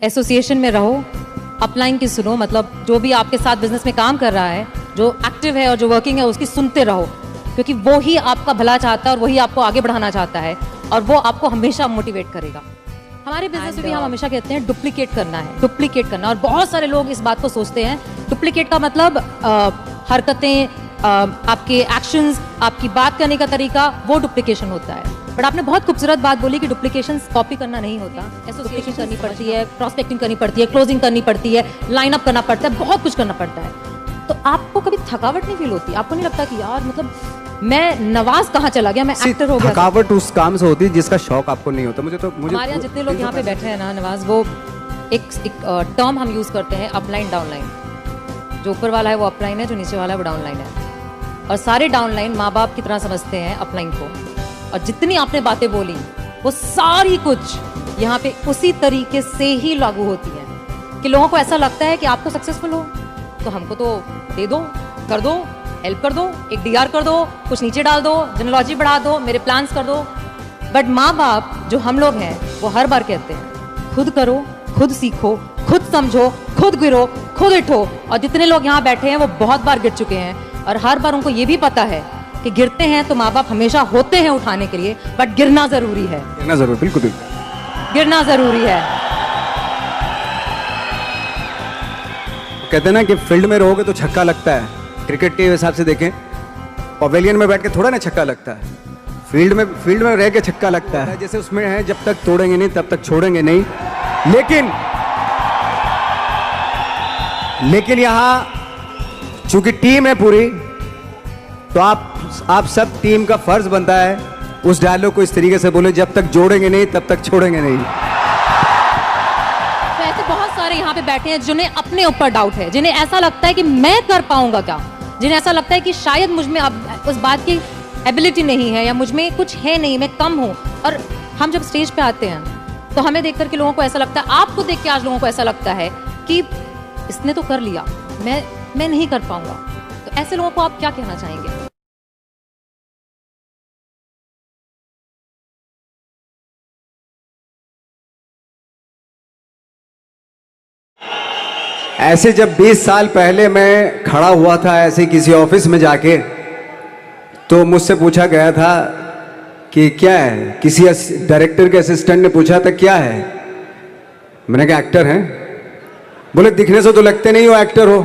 Association में रहो, upline की सुनो, मतलब जो भी आपके साथ बिजनेस में काम कर रहा है, जो एक्टिव है और जो वर्किंग है, उसकी सुनते रहो, क्योंकि वो ही आपका भला चाहता है और वही आपको आगे बढ़ाना चाहता है और वो आपको हमेशा मोटिवेट करेगा। हमारे बिजनेस में भी हम हमेशा कहते हैं डुप्लीकेट करना है, डुप्लीकेट करना। और बहुत सारे लोग इस बात को सोचते हैं, डुप्लीकेट का मतलब हरकतें, आपके एक्शंस, आपकी बात करने का तरीका, वो डुप्लीकेशन होता है। बट आपने बहुत खूबसूरत बात बोली कि डुप्लीकेशन कॉपी करना नहीं होता, एसोसिएशन करनी पड़ती है, प्रॉस्पेक्टिंग करनी पड़ती है, क्लोजिंग करनी पड़ती है, लाइन अप करना पड़ता है, बहुत कुछ करना पड़ता है। तो आपको कभी थकावट नहीं फील होती? आपको नहीं लगता कि यार मतलब मैं नवाज कहाँ चला गया, मैं एक्टर हो गया? थकावट उस काम से होती है जिसका शौक आपको नहीं होता। मुझे हमारे यहाँ जितने लोग यहाँ पे बैठे हैं ना नवाज, वो एक टर्म हम यूज करते हैं, अपलाइन डाउनलाइन। जो ऊपर वाला है वो अपलाइन है, जो नीचे वाला है वो डाउनलाइन है। और सारे डाउनलाइन माँ बाप की तरह समझते हैं अपलाइन को। और जितनी आपने बातें बोली वो सारी कुछ यहाँ पे उसी तरीके से ही लागू होती है कि लोगों को ऐसा लगता है कि आपको सक्सेसफुल हो तो हमको तो दे दो, कर दो, हेल्प कर दो, एक डीआर कर दो, कुछ नीचे डाल दो, जेनोलॉजी बढ़ा दो, मेरे प्लान्स कर दो। बट माँ बाप जो हम लोग हैं वो हर बार कहते हैं खुद करो, खुद सीखो, खुद समझो, खुद गिरो, खुद उठो। और जितने लोग यहाँ बैठे हैं वो बहुत बार गिर चुके हैं और हर बार उनको ये भी पता है कि गिरते हैं तो माँ बाप हमेशा होते हैं उठाने के लिए, बट गिरना जरूरी है। गिरना जरूर, बिल्कुल गिरना जरूरी है। कहते हैं ना कि फील्ड में रहोगे तो छक्का लगता है। क्रिकेट के हिसाब से देखें, पवेलियन में बैठ के थोड़ा ना छक्का लगता है, फील्ड में रह के छक्का लगता है। जैसे उसमें है, जब तक तोड़ेंगे नहीं तब तक छोड़ेंगे नहीं। लेकिन यहाँ चूंकि टीम है पूरी, तो आप सब टीम का फर्ज बनता है उस डायलॉग को इस तरीके से बोले, जब तक जोड़ेंगे नहीं तब तक छोड़ेंगे नहीं। तो ऐसे बहुत सारे यहाँ पे बैठे हैं जिन्हें अपने ऊपर डाउट है, जिन्हें ऐसा लगता है कि मैं कर पाऊंगा क्या, जिन्हें ऐसा लगता है कि शायद मुझ में अब उस बात की एबिलिटी नहीं है या मुझ में कुछ है नहीं, मैं कम हूँ। और हम जब स्टेज पे आते हैं तो हमें देख करके लोगों को ऐसा लगता है, आपको देख के आज लोगों को ऐसा लगता है कि इसने तो कर लिया, मैं नहीं कर पाऊंगा। तो ऐसे लोगों को आप क्या कहना चाहेंगे? ऐसे जब 20 साल पहले मैं खड़ा हुआ था ऐसे किसी ऑफिस में जाके, तो मुझसे पूछा गया था कि क्या है, किसी डायरेक्टर के असिस्टेंट ने पूछा था क्या है, मैंने कहा एक्टर हैं। बोले दिखने से तो लगते नहीं हो एक्टर हो।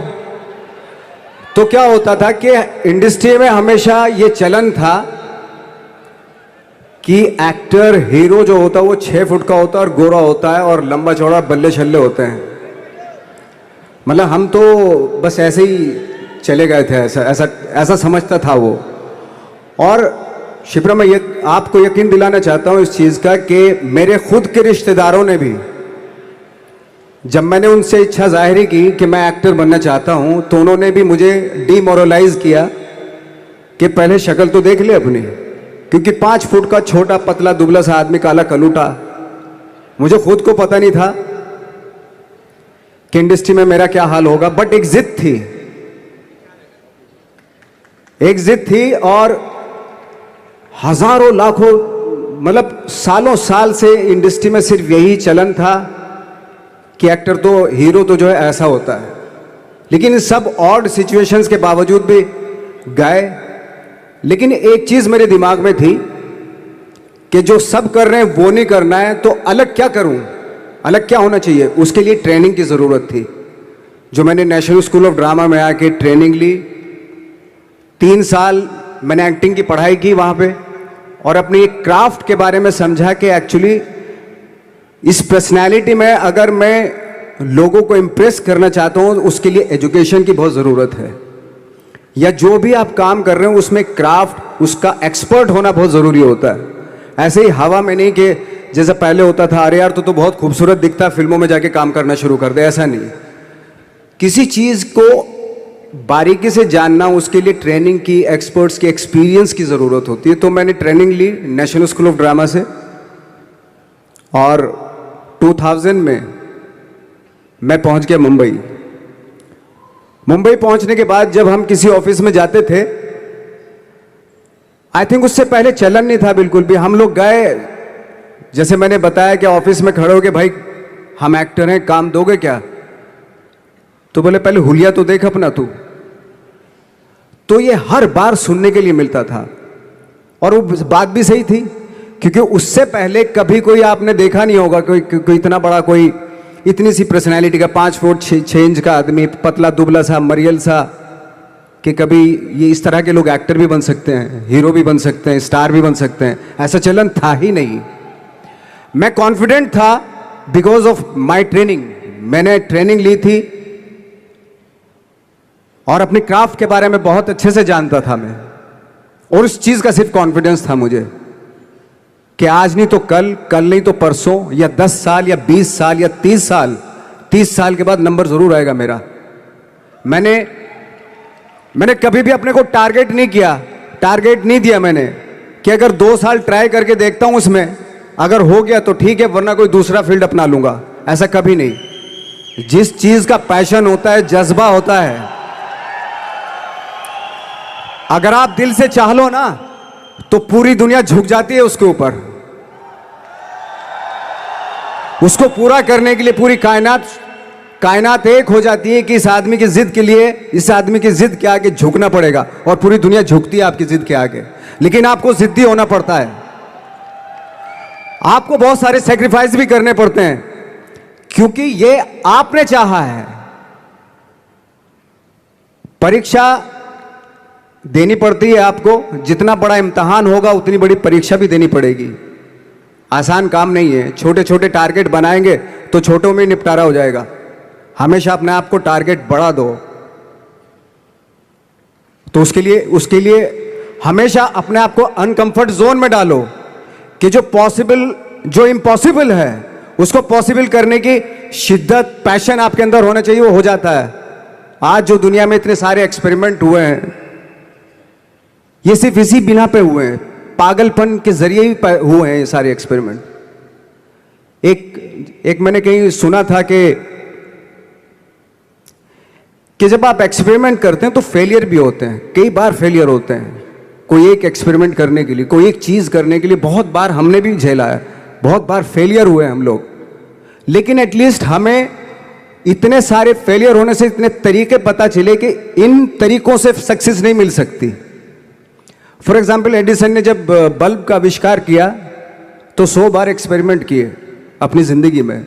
तो क्या होता था कि इंडस्ट्री में हमेशा ये चलन था कि एक्टर हीरो जो होता है वो 6 फुट का होता है और गोरा होता है और लंबा चौड़ा बल्ले छल्ले होते हैं। मतलब हम तो बस ऐसे ही चले गए थे, ऐसा समझता था वो। और शिप्रा, मैं आपको यकीन दिलाना चाहता हूं इस चीज का कि मेरे खुद के रिश्तेदारों ने भी, जब मैंने उनसे इच्छा जाहिर की कि मैं एक्टर बनना चाहता हूं, तो उन्होंने भी मुझे डीमोरलाइज किया कि पहले शक्ल तो देख ले अपनी, क्योंकि 5 फुट का छोटा पतला दुबला सा आदमी, काला कलूटा। मुझे खुद को पता नहीं था कि इंडस्ट्री में मेरा क्या हाल होगा, बट एक जिद थी और हजारों लाखों, मतलब सालों साल से इंडस्ट्री में सिर्फ यही चलन था कि एक्टर तो, हीरो तो जो है ऐसा होता है। लेकिन सब ऑड सिचुएशंस के बावजूद भी गए। लेकिन एक चीज मेरे दिमाग में थी कि जो सब कर रहे हैं वो नहीं करना है, तो अलग क्या करूं, अलग क्या होना चाहिए। उसके लिए ट्रेनिंग की ज़रूरत थी, जो मैंने नेशनल स्कूल ऑफ ड्रामा में आके ट्रेनिंग ली। 3 साल मैंने एक्टिंग की पढ़ाई की वहाँ पे, और अपनी एक क्राफ्ट के बारे में समझा कि एक्चुअली इस पर्सनैलिटी में अगर मैं लोगों को इम्प्रेस करना चाहता हूँ, उसके लिए एजुकेशन की बहुत ज़रूरत है। या जो भी आप काम कर रहे हो उसमें क्राफ्ट, उसका एक्सपर्ट होना बहुत ज़रूरी होता है। ऐसे ही हवा में नहीं कि जैसे पहले होता था, अरे यार तो बहुत खूबसूरत दिखता, फिल्मों में जाके काम करना शुरू कर दे, ऐसा नहीं। किसी चीज़ को बारीकी से जानना, उसके लिए ट्रेनिंग की, एक्सपर्ट्स की, एक्सपीरियंस की ज़रूरत होती है। तो मैंने ट्रेनिंग ली नेशनल स्कूल ऑफ ड्रामा से, और 2000 में मैं पहुंच गया मुंबई। मुंबई पहुंचने के बाद जब हम किसी ऑफिस में जाते थे, आई थिंक उससे पहले चलन नहीं था बिल्कुल भी। हम लोग गए, जैसे मैंने बताया कि ऑफिस में खड़े हो के भाई हम एक्टर हैं, काम दोगे क्या? तो बोले पहले हुलिया तो देख अपना तू। तो ये हर बार सुनने के लिए मिलता था, और वो बात भी सही थी, क्योंकि उससे पहले कभी कोई आपने देखा नहीं होगा कोई इतना बड़ा, कोई इतनी सी पर्सनैलिटी का 5 फुट 6 इंच का आदमी, पतला दुबला सा मरियल सा, कि कभी ये इस तरह के लोग एक्टर भी बन सकते हैं, हीरो भी बन सकते हैं, स्टार भी बन सकते हैं, ऐसा चलन था ही नहीं। मैं कॉन्फिडेंट था बिकॉज ऑफ माई ट्रेनिंग। मैंने ट्रेनिंग ली थी और अपनी क्राफ्ट के बारे में बहुत अच्छे से जानता था मैं, और उस चीज का सिर्फ कॉन्फिडेंस था मुझे कि आज नहीं तो कल, कल नहीं तो परसों, या 10 साल या 20 साल या 30 साल, 30 साल के बाद नंबर जरूर आएगा मेरा। मैंने कभी भी अपने को टारगेट नहीं किया, टारगेट नहीं दिया मैंने कि अगर 2 साल ट्राई करके देखता हूं उसमें, अगर हो गया तो ठीक है, वरना कोई दूसरा फील्ड अपना लूंगा, ऐसा कभी नहीं। जिस चीज का पैशन होता है, जज्बा होता है, अगर आप दिल से चाह लो ना, तो पूरी दुनिया झुक जाती है उसके ऊपर। उसको पूरा करने के लिए पूरी कायनात एक हो जाती है कि इस आदमी की जिद के लिए, इस आदमी की जिद के आगे झुकना पड़ेगा, और पूरी दुनिया झुकती है आपकी जिद के आगे। लेकिन आपको जिद्दी होना पड़ता है, आपको बहुत सारे सेक्रीफाइस भी करने पड़ते हैं, क्योंकि ये आपने चाहा है। परीक्षा देनी पड़ती है आपको, जितना बड़ा इम्तिहान होगा उतनी बड़ी परीक्षा भी देनी पड़ेगी। आसान काम नहीं है। छोटे छोटे टारगेट बनाएंगे तो छोटों में निपटारा हो जाएगा। हमेशा अपने आप को टारगेट बढ़ा दो। तो उसके लिए हमेशा अपने आप को अनकंफर्ट जोन में डालो, कि जो इम्पॉसिबल है उसको पॉसिबल करने की शिद्दत, पैशन आपके अंदर होना चाहिए, वो हो जाता है। आज जो दुनिया में इतने सारे एक्सपेरिमेंट हुए हैं, ये सिर्फ इसी बिना पे हुए हैं, पागलपन के जरिए ही हुए हैं ये सारे एक्सपेरिमेंट। एक मैंने कहीं सुना था कि जब आप एक्सपेरिमेंट करते हैं तो फेलियर भी होते हैं, कई बार फेलियर होते हैं। कोई एक एक्सपेरिमेंट करने के लिए, कोई एक चीज करने के लिए बहुत बार हमने भी झेला है, बहुत बार फेलियर हुए हम लोग। लेकिन एटलीस्ट हमें इतने सारे फेलियर होने से इतने तरीके पता चले कि इन तरीकों से सक्सेस नहीं मिल सकती। फॉर एग्जाम्पल, एडिसन ने जब बल्ब का आविष्कार किया तो 100 बार एक्सपेरिमेंट किए अपनी जिंदगी में।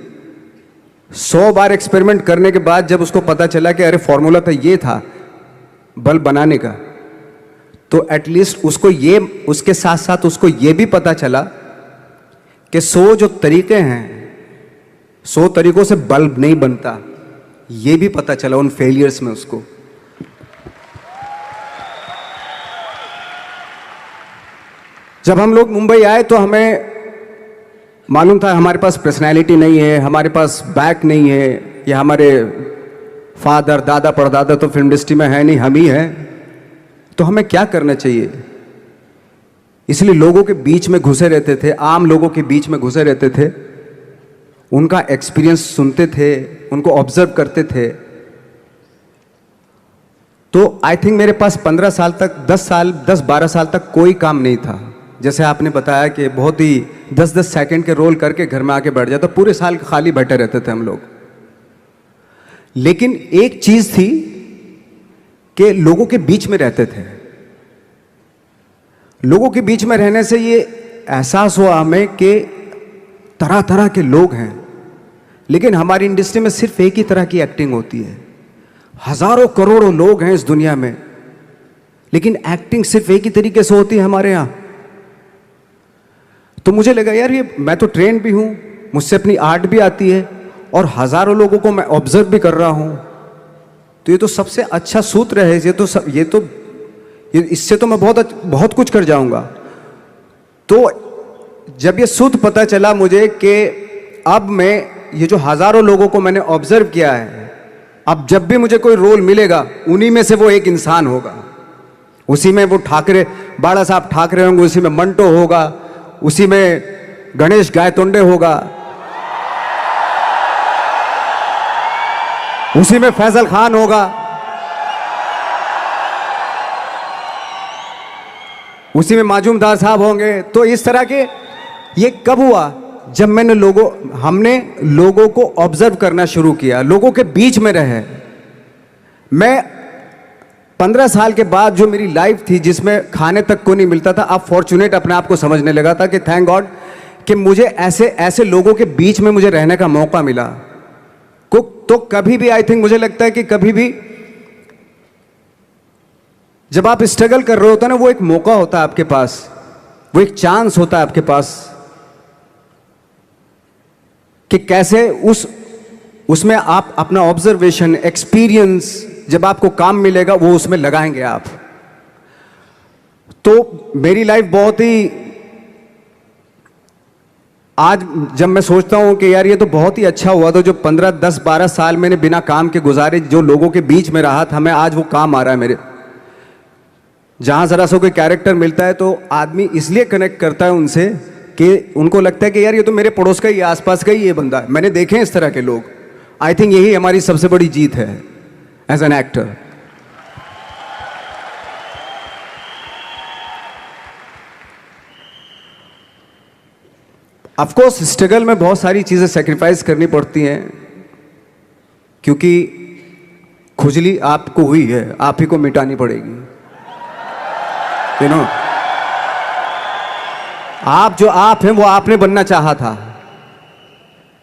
100 बार एक्सपेरिमेंट करने के बाद जब उसको पता चला कि अरे फॉर्मूला तो ये था बल्ब बनाने का, तो एटलीस्ट उसके साथ साथ उसको ये भी पता चला कि 100 जो तरीके हैं, 100 तरीकों से बल्ब नहीं बनता, ये भी पता चला उन फेलियर्स में उसको। जब हम लोग मुंबई आए तो हमें मालूम था हमारे पास पर्सनैलिटी नहीं है, हमारे पास बैक नहीं है, या हमारे फादर दादा परदादा तो फिल्म इंडस्ट्री में है नहीं, हम ही हैं, तो हमें क्या करना चाहिए। इसलिए लोगों के बीच में घुसे रहते थे, आम लोगों के बीच में घुसे रहते थे, उनका एक्सपीरियंस सुनते थे, उनको ऑब्जर्व करते थे। तो आई थिंक मेरे पास 15 साल तक, 10-12 साल तक कोई काम नहीं था। जैसे आपने बताया कि बहुत ही 10-10 सेकंड के रोल करके घर में आके बैठ जाता, पूरे साल खाली बैठे रहते थे हम लोग। लेकिन एक चीज थी कि लोगों के बीच में रहते थे। लोगों के बीच में रहने से ये एहसास हुआ हमें कि तरह तरह के लोग हैं, लेकिन हमारी इंडस्ट्री में सिर्फ एक ही तरह की एक्टिंग होती है। हजारों करोड़ों लोग हैं इस दुनिया में, लेकिन एक्टिंग सिर्फ एक ही तरीके से होती है हमारे यहां। तो मुझे लगा यार, ये मैं तो ट्रेन भी हूं, मुझसे अपनी आर्ट भी आती है, और हजारों लोगों को मैं ऑब्जर्व भी कर रहा हूं, तो ये तो सबसे अच्छा सूत्र है। इससे तो मैं बहुत कुछ कर जाऊंगा। तो जब ये सूत्र पता चला मुझे कि अब मैं ये जो हजारों लोगों को मैंने ऑब्जर्व किया है, अब जब भी मुझे कोई रोल मिलेगा उन्हीं में से वो एक इंसान होगा। उसी में वो बाला साहब ठाकरे होंगे, उसी में मंटो होगा, उसी में गणेश गायतोंडे होगा, उसी में फैजल खान होगा, उसी में माजूमदार साहब होंगे। तो इस तरह के, ये कब हुआ जब हमने लोगों को ऑब्जर्व करना शुरू किया, लोगों के बीच में रहे, मैं 15 साल के बाद जो मेरी लाइफ थी जिसमें खाने तक को नहीं मिलता था, अब फॉर्चुनेट अपने आप को समझने लगा था कि थैंक गॉड कि मुझे ऐसे ऐसे लोगों के बीच में मुझे रहने का मौका मिला। तो कभी भी आई थिंक मुझे लगता है कि कभी भी जब आप स्ट्रगल कर रहे होते हैं ना, वो एक मौका होता है आपके पास, वो एक चांस होता है आपके पास कि कैसे उसमें आप अपना ऑब्जर्वेशन, एक्सपीरियंस, जब आपको काम मिलेगा वो उसमें लगाएंगे आप। तो मेरी लाइफ बहुत ही, आज जब मैं सोचता हूं कि यार ये तो बहुत ही अच्छा हुआ, तो जो 15, 10, 12 साल मैंने बिना काम के गुजारे, जो लोगों के बीच में रहा था मैं, आज वो काम आ रहा है मेरे। जहां जरा सा कोई कैरेक्टर मिलता है तो आदमी इसलिए कनेक्ट करता है उनसे कि उनको लगता है कि यार ये तो मेरे पड़ोस का ही, आसपास का ही ये बंदा है। मैंने देखे हैं इस तरह के लोग। आई थिंक यही हमारी सबसे बड़ी जीत है as an actor. Of course struggle में बहुत सारी चीजें सेक्रीफाइस करनी पड़ती हैं, क्योंकि खुजली आपको हुई है, आप ही को मिटानी पड़ेगी। यू नो, आप जो आप हैं वो आपने बनना चाहा था,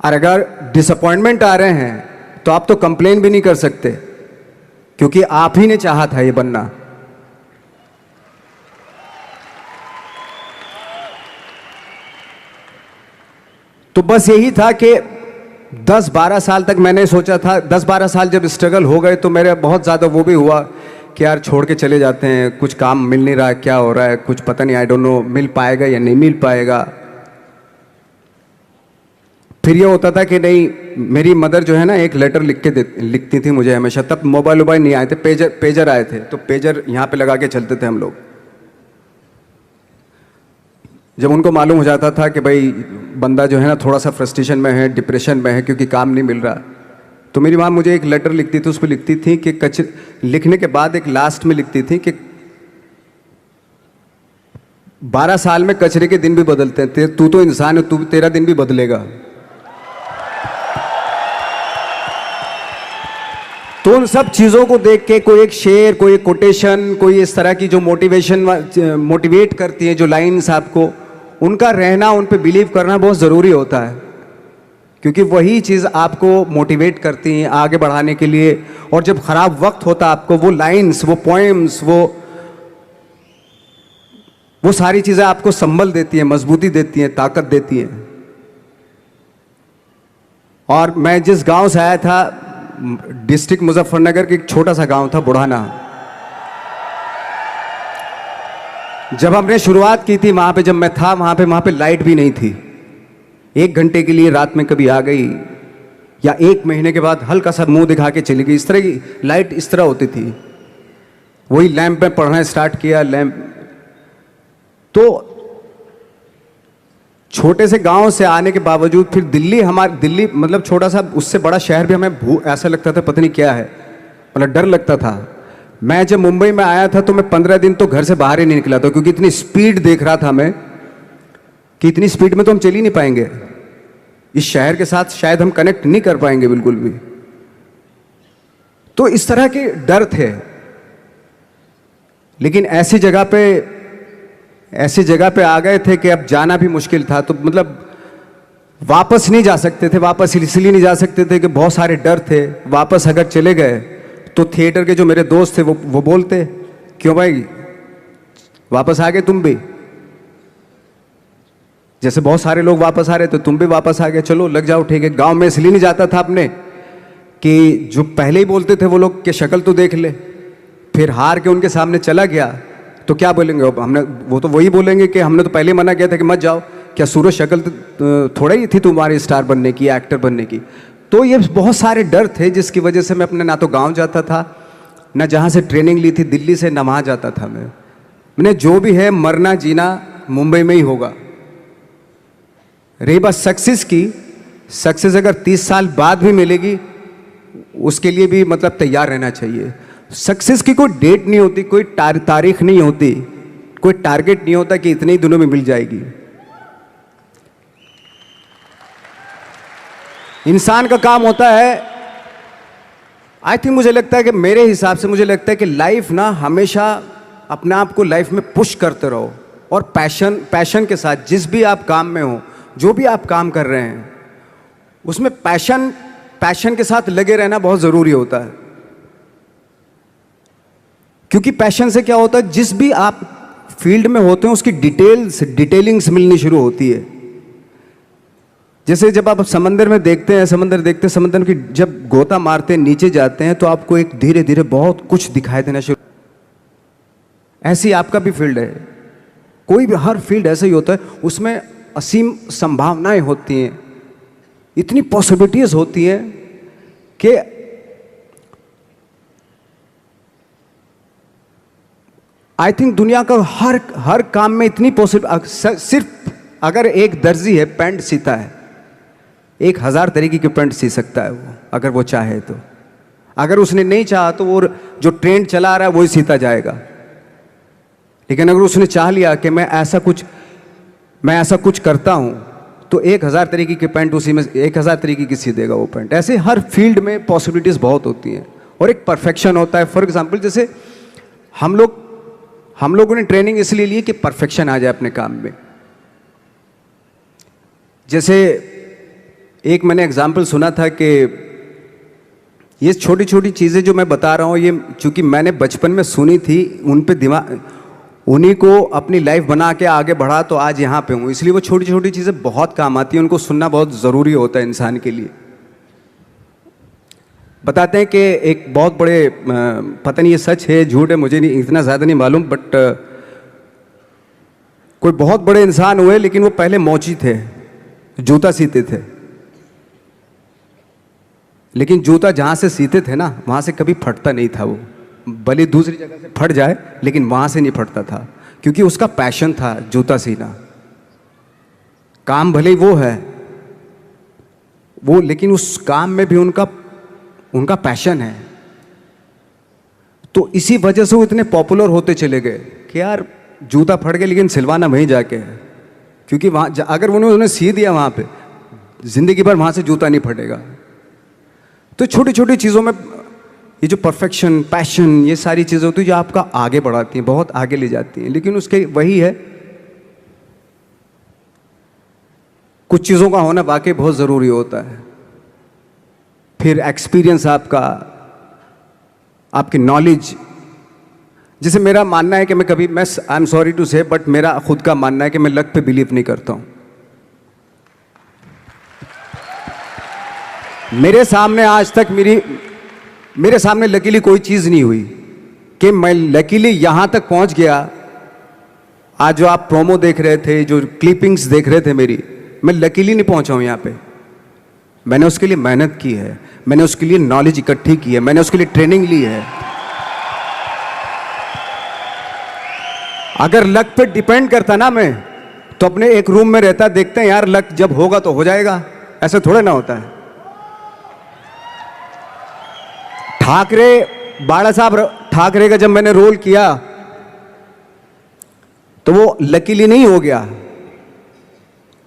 और अगर डिसअपॉइंटमेंट आ रहे हैं तो आप तो कंप्लेन भी नहीं कर सकते, क्योंकि आप ही ने चाहा था ये बनना। तो बस यही था कि 10-12 साल तक मैंने सोचा था, 10-12 साल जब स्ट्रगल हो गए तो मेरे बहुत ज़्यादा वो भी हुआ कि यार छोड़ के चले जाते हैं, कुछ काम मिल नहीं रहा, क्या हो रहा है, कुछ पता नहीं, आई डोंट नो मिल पाएगा या नहीं मिल पाएगा। फिर ये होता था कि नहीं, मेरी मदर जो है ना एक लेटर लिखती थी मुझे हमेशा। तब मोबाइल नहीं आए थे, पेजर आए थे, तो पेजर यहाँ पे लगा के चलते थे हम लोग। जब उनको मालूम हो जाता था कि भाई बंदा जो है ना थोड़ा सा फ्रस्ट्रेशन में है, डिप्रेशन में है, क्योंकि काम नहीं मिल रहा, तो मेरी माँ मुझे एक लेटर लिखती थी। उसको लिखती थी कि लिखने के बाद एक लास्ट में लिखती थी कि 12 साल में कचरे के दिन भी बदलते हैं, तू तो इंसान है, तेरा दिन भी बदलेगा। तो उन सब चीज़ों को देख के कोई एक शेर, कोई एक कोटेशन, कोई इस तरह की जो मोटिवेट करती है, जो लाइन्स आपको, उनका रहना, उन पे बिलीव करना बहुत ज़रूरी होता है, क्योंकि वही चीज़ आपको मोटिवेट करती हैं आगे बढ़ाने के लिए। और जब ख़राब वक्त होता है आपको, वो लाइन्स, वो पोएम्स, वो सारी चीज़ें आपको संबल देती हैं, मजबूती देती हैं, ताकत देती हैं। और मैं जिस गांव से आया था, डिस्ट्रिक्ट मुजफ्फरनगर के एक छोटा सा गांव था बुढ़ाना। जब हमने शुरुआत की थी वहाँ पे, जब मैं था वहाँ पे लाइट भी नहीं थी। 1 घंटे के लिए रात में कभी आ गई, या 1 महीने के बाद हल्का सा मुंह दिखा के चली गई। इस तरह की लाइट इस तरह होती थी। वही लैंप में पढ़ना स्टार्ट किया, लैंप। तो छोटे से गांव से आने के बावजूद फिर दिल्ली मतलब छोटा सा, उससे बड़ा शहर भी हमें ऐसा लगता था पता नहीं क्या है, मतलब डर लगता था। मैं जब मुंबई में आया था तो मैं 15 दिन तो घर से बाहर ही नहीं निकला था, क्योंकि इतनी स्पीड देख रहा था मैं कि इतनी स्पीड में तो हम चल ही नहीं पाएंगे, इस शहर के साथ शायद हम कनेक्ट नहीं कर पाएंगे बिल्कुल भी। तो इस तरह के डर थे। लेकिन ऐसी जगह पे आ गए थे कि अब जाना भी मुश्किल था। तो मतलब वापस नहीं जा सकते थे। वापस इसलिए नहीं जा सकते थे कि बहुत सारे डर थे। वापस अगर चले गए तो थिएटर के जो मेरे दोस्त थे वो बोलते, क्यों भाई वापस आ गए तुम भी, जैसे बहुत सारे लोग वापस आ रहे थे तुम भी वापस आ गए, चलो लग जाओ ठीक है। गांव में इसलिए नहीं जाता था अपने कि जो पहले ही बोलते थे वो लोग कि शक्ल तो देख ले, फिर हार के उनके सामने चला गया तो क्या बोलेंगे वो तो वही बोलेंगे कि हमने तो पहले मना किया था कि मत जाओ, क्या सूरज शक्ल थोड़ा ही थी तुम्हारी स्टार बनने की, एक्टर बनने की। तो ये बहुत सारे डर थे जिसकी वजह से मैं अपने ना तो गांव जाता था, ना जहाँ से ट्रेनिंग ली थी दिल्ली से, ना वहाँ जाता था। मैंने जो भी है मरना जीना मुंबई में ही होगा। रही बात सक्सेस की, सक्सेस अगर 30 साल बाद भी मिलेगी उसके लिए भी मतलब तैयार रहना चाहिए। सक्सेस की कोई डेट नहीं होती, कोई तारीख नहीं होती, कोई टारगेट नहीं होता कि इतने ही दिनों में मिल जाएगी। इंसान का काम होता है, आई थिंक मुझे लगता है कि मेरे हिसाब से मुझे लगता है कि लाइफ ना हमेशा अपने आप को लाइफ में पुश करते रहो और पैशन के साथ जिस भी आप काम में हो, जो भी आप काम कर रहे हैं उसमें पैशन के साथ लगे रहना बहुत ज़रूरी होता है। क्योंकि पैशन से क्या होता है, जिस भी आप फील्ड में होते हैं उसकी डिटेलिंग्स मिलनी शुरू होती है। जैसे जब आप समंदर में देखते हैं, समंदर की जब गोता मारते हैं, नीचे जाते हैं, तो आपको एक धीरे धीरे बहुत कुछ दिखाई देना शुरू। ऐसी आपका भी फील्ड है, कोई भी हर फील्ड ऐसा ही होता है, उसमें असीम संभावनाएं होती हैं, इतनी पॉसिबिलिटीज होती हैं कि आई थिंक दुनिया का हर काम में इतनी सिर्फ अगर एक दर्जी है पैंट सीता है, 1000 तरीके की पैंट सी सकता है वो, अगर वो चाहे तो। अगर उसने नहीं चाहा तो वो जो ट्रेंड चला रहा है वही सीता जाएगा। लेकिन अगर उसने चाह लिया कि मैं ऐसा कुछ करता हूं, तो 1000 तरीके की पैंट उसी में 1000 तरीके की सी देगा वो पैंट। ऐसे हर फील्ड में पॉसिबिलिटीज बहुत होती हैं और एक परफेक्शन होता है। फॉर एग्जाम्पल, जैसे हम लोगों ने ट्रेनिंग इसलिए ली कि परफेक्शन आ जाए अपने काम में। जैसे एक मैंने एग्जाम्पल सुना था कि ये छोटी छोटी चीज़ें जो मैं बता रहा हूँ, ये चूंकि मैंने बचपन में सुनी थी, उन पे उन्हीं को अपनी लाइफ बना के आगे बढ़ा तो आज यहाँ पे हूँ। इसलिए वो छोटी छोटी चीज़ें बहुत काम आती हैं, उनको सुनना बहुत ज़रूरी होता है इंसान के लिए। बताते हैं कि एक बहुत बड़े, पता नहीं ये सच है झूठ है, मुझे नहीं इतना ज़्यादा नहीं मालूम, बट कोई बहुत बड़े इंसान हुए, लेकिन वो पहले मोची थे, जूता सीते थे। लेकिन जूता जहाँ से सीते थे ना, वहाँ से कभी फटता नहीं था वो, भले दूसरी जगह से फट जाए लेकिन वहाँ से नहीं फटता था, क्योंकि उसका पैशन था जूता सीना। काम भले वो है वो, लेकिन उस काम में भी उनका पैशन है। तो इसी वजह से वो इतने पॉपुलर होते चले गए कि यार जूता फट गया लेकिन सिलवाना वहीं जाके है, क्योंकि वहाँ अगर उन्होंने सी दिया वहाँ पे, जिंदगी भर वहाँ से जूता नहीं फटेगा। तो छोटी छोटी चीज़ों में ये जो परफेक्शन, पैशन, ये सारी चीज़ें होती हैं जो आपका आगे बढ़ाती हैं, बहुत आगे ले जाती हैं। लेकिन उसके वही है, कुछ चीज़ों का होना वाकई बहुत ज़रूरी होता है। फिर एक्सपीरियंस आपकी नॉलेज। जैसे मेरा मानना है कि आई एम सॉरी टू से, बट मेरा खुद का मानना है कि मैं लक पे बिलीव नहीं करता हूँ। मेरे सामने आज तक मेरे सामने लकीली कोई चीज़ नहीं हुई कि मैं लकीली यहाँ तक पहुँच गया। आज जो आप प्रोमो देख रहे थे, जो क्लिपिंग्स देख रहे थे मेरी, मैं लकीली नहीं पहुँचा हूँ यहाँ पे। मैंने उसके लिए मेहनत की है, मैंने उसके लिए नॉलेज इकट्ठी की है, मैंने उसके लिए ट्रेनिंग ली है। अगर लक पे डिपेंड करता ना मैं, तो अपने एक रूम में रहता, देखते हैं यार लक जब होगा तो हो जाएगा, ऐसे थोड़ा ना होता है। बाला साहब ठाकरे का जब मैंने रोल किया तो वो लकीली नहीं हो गया।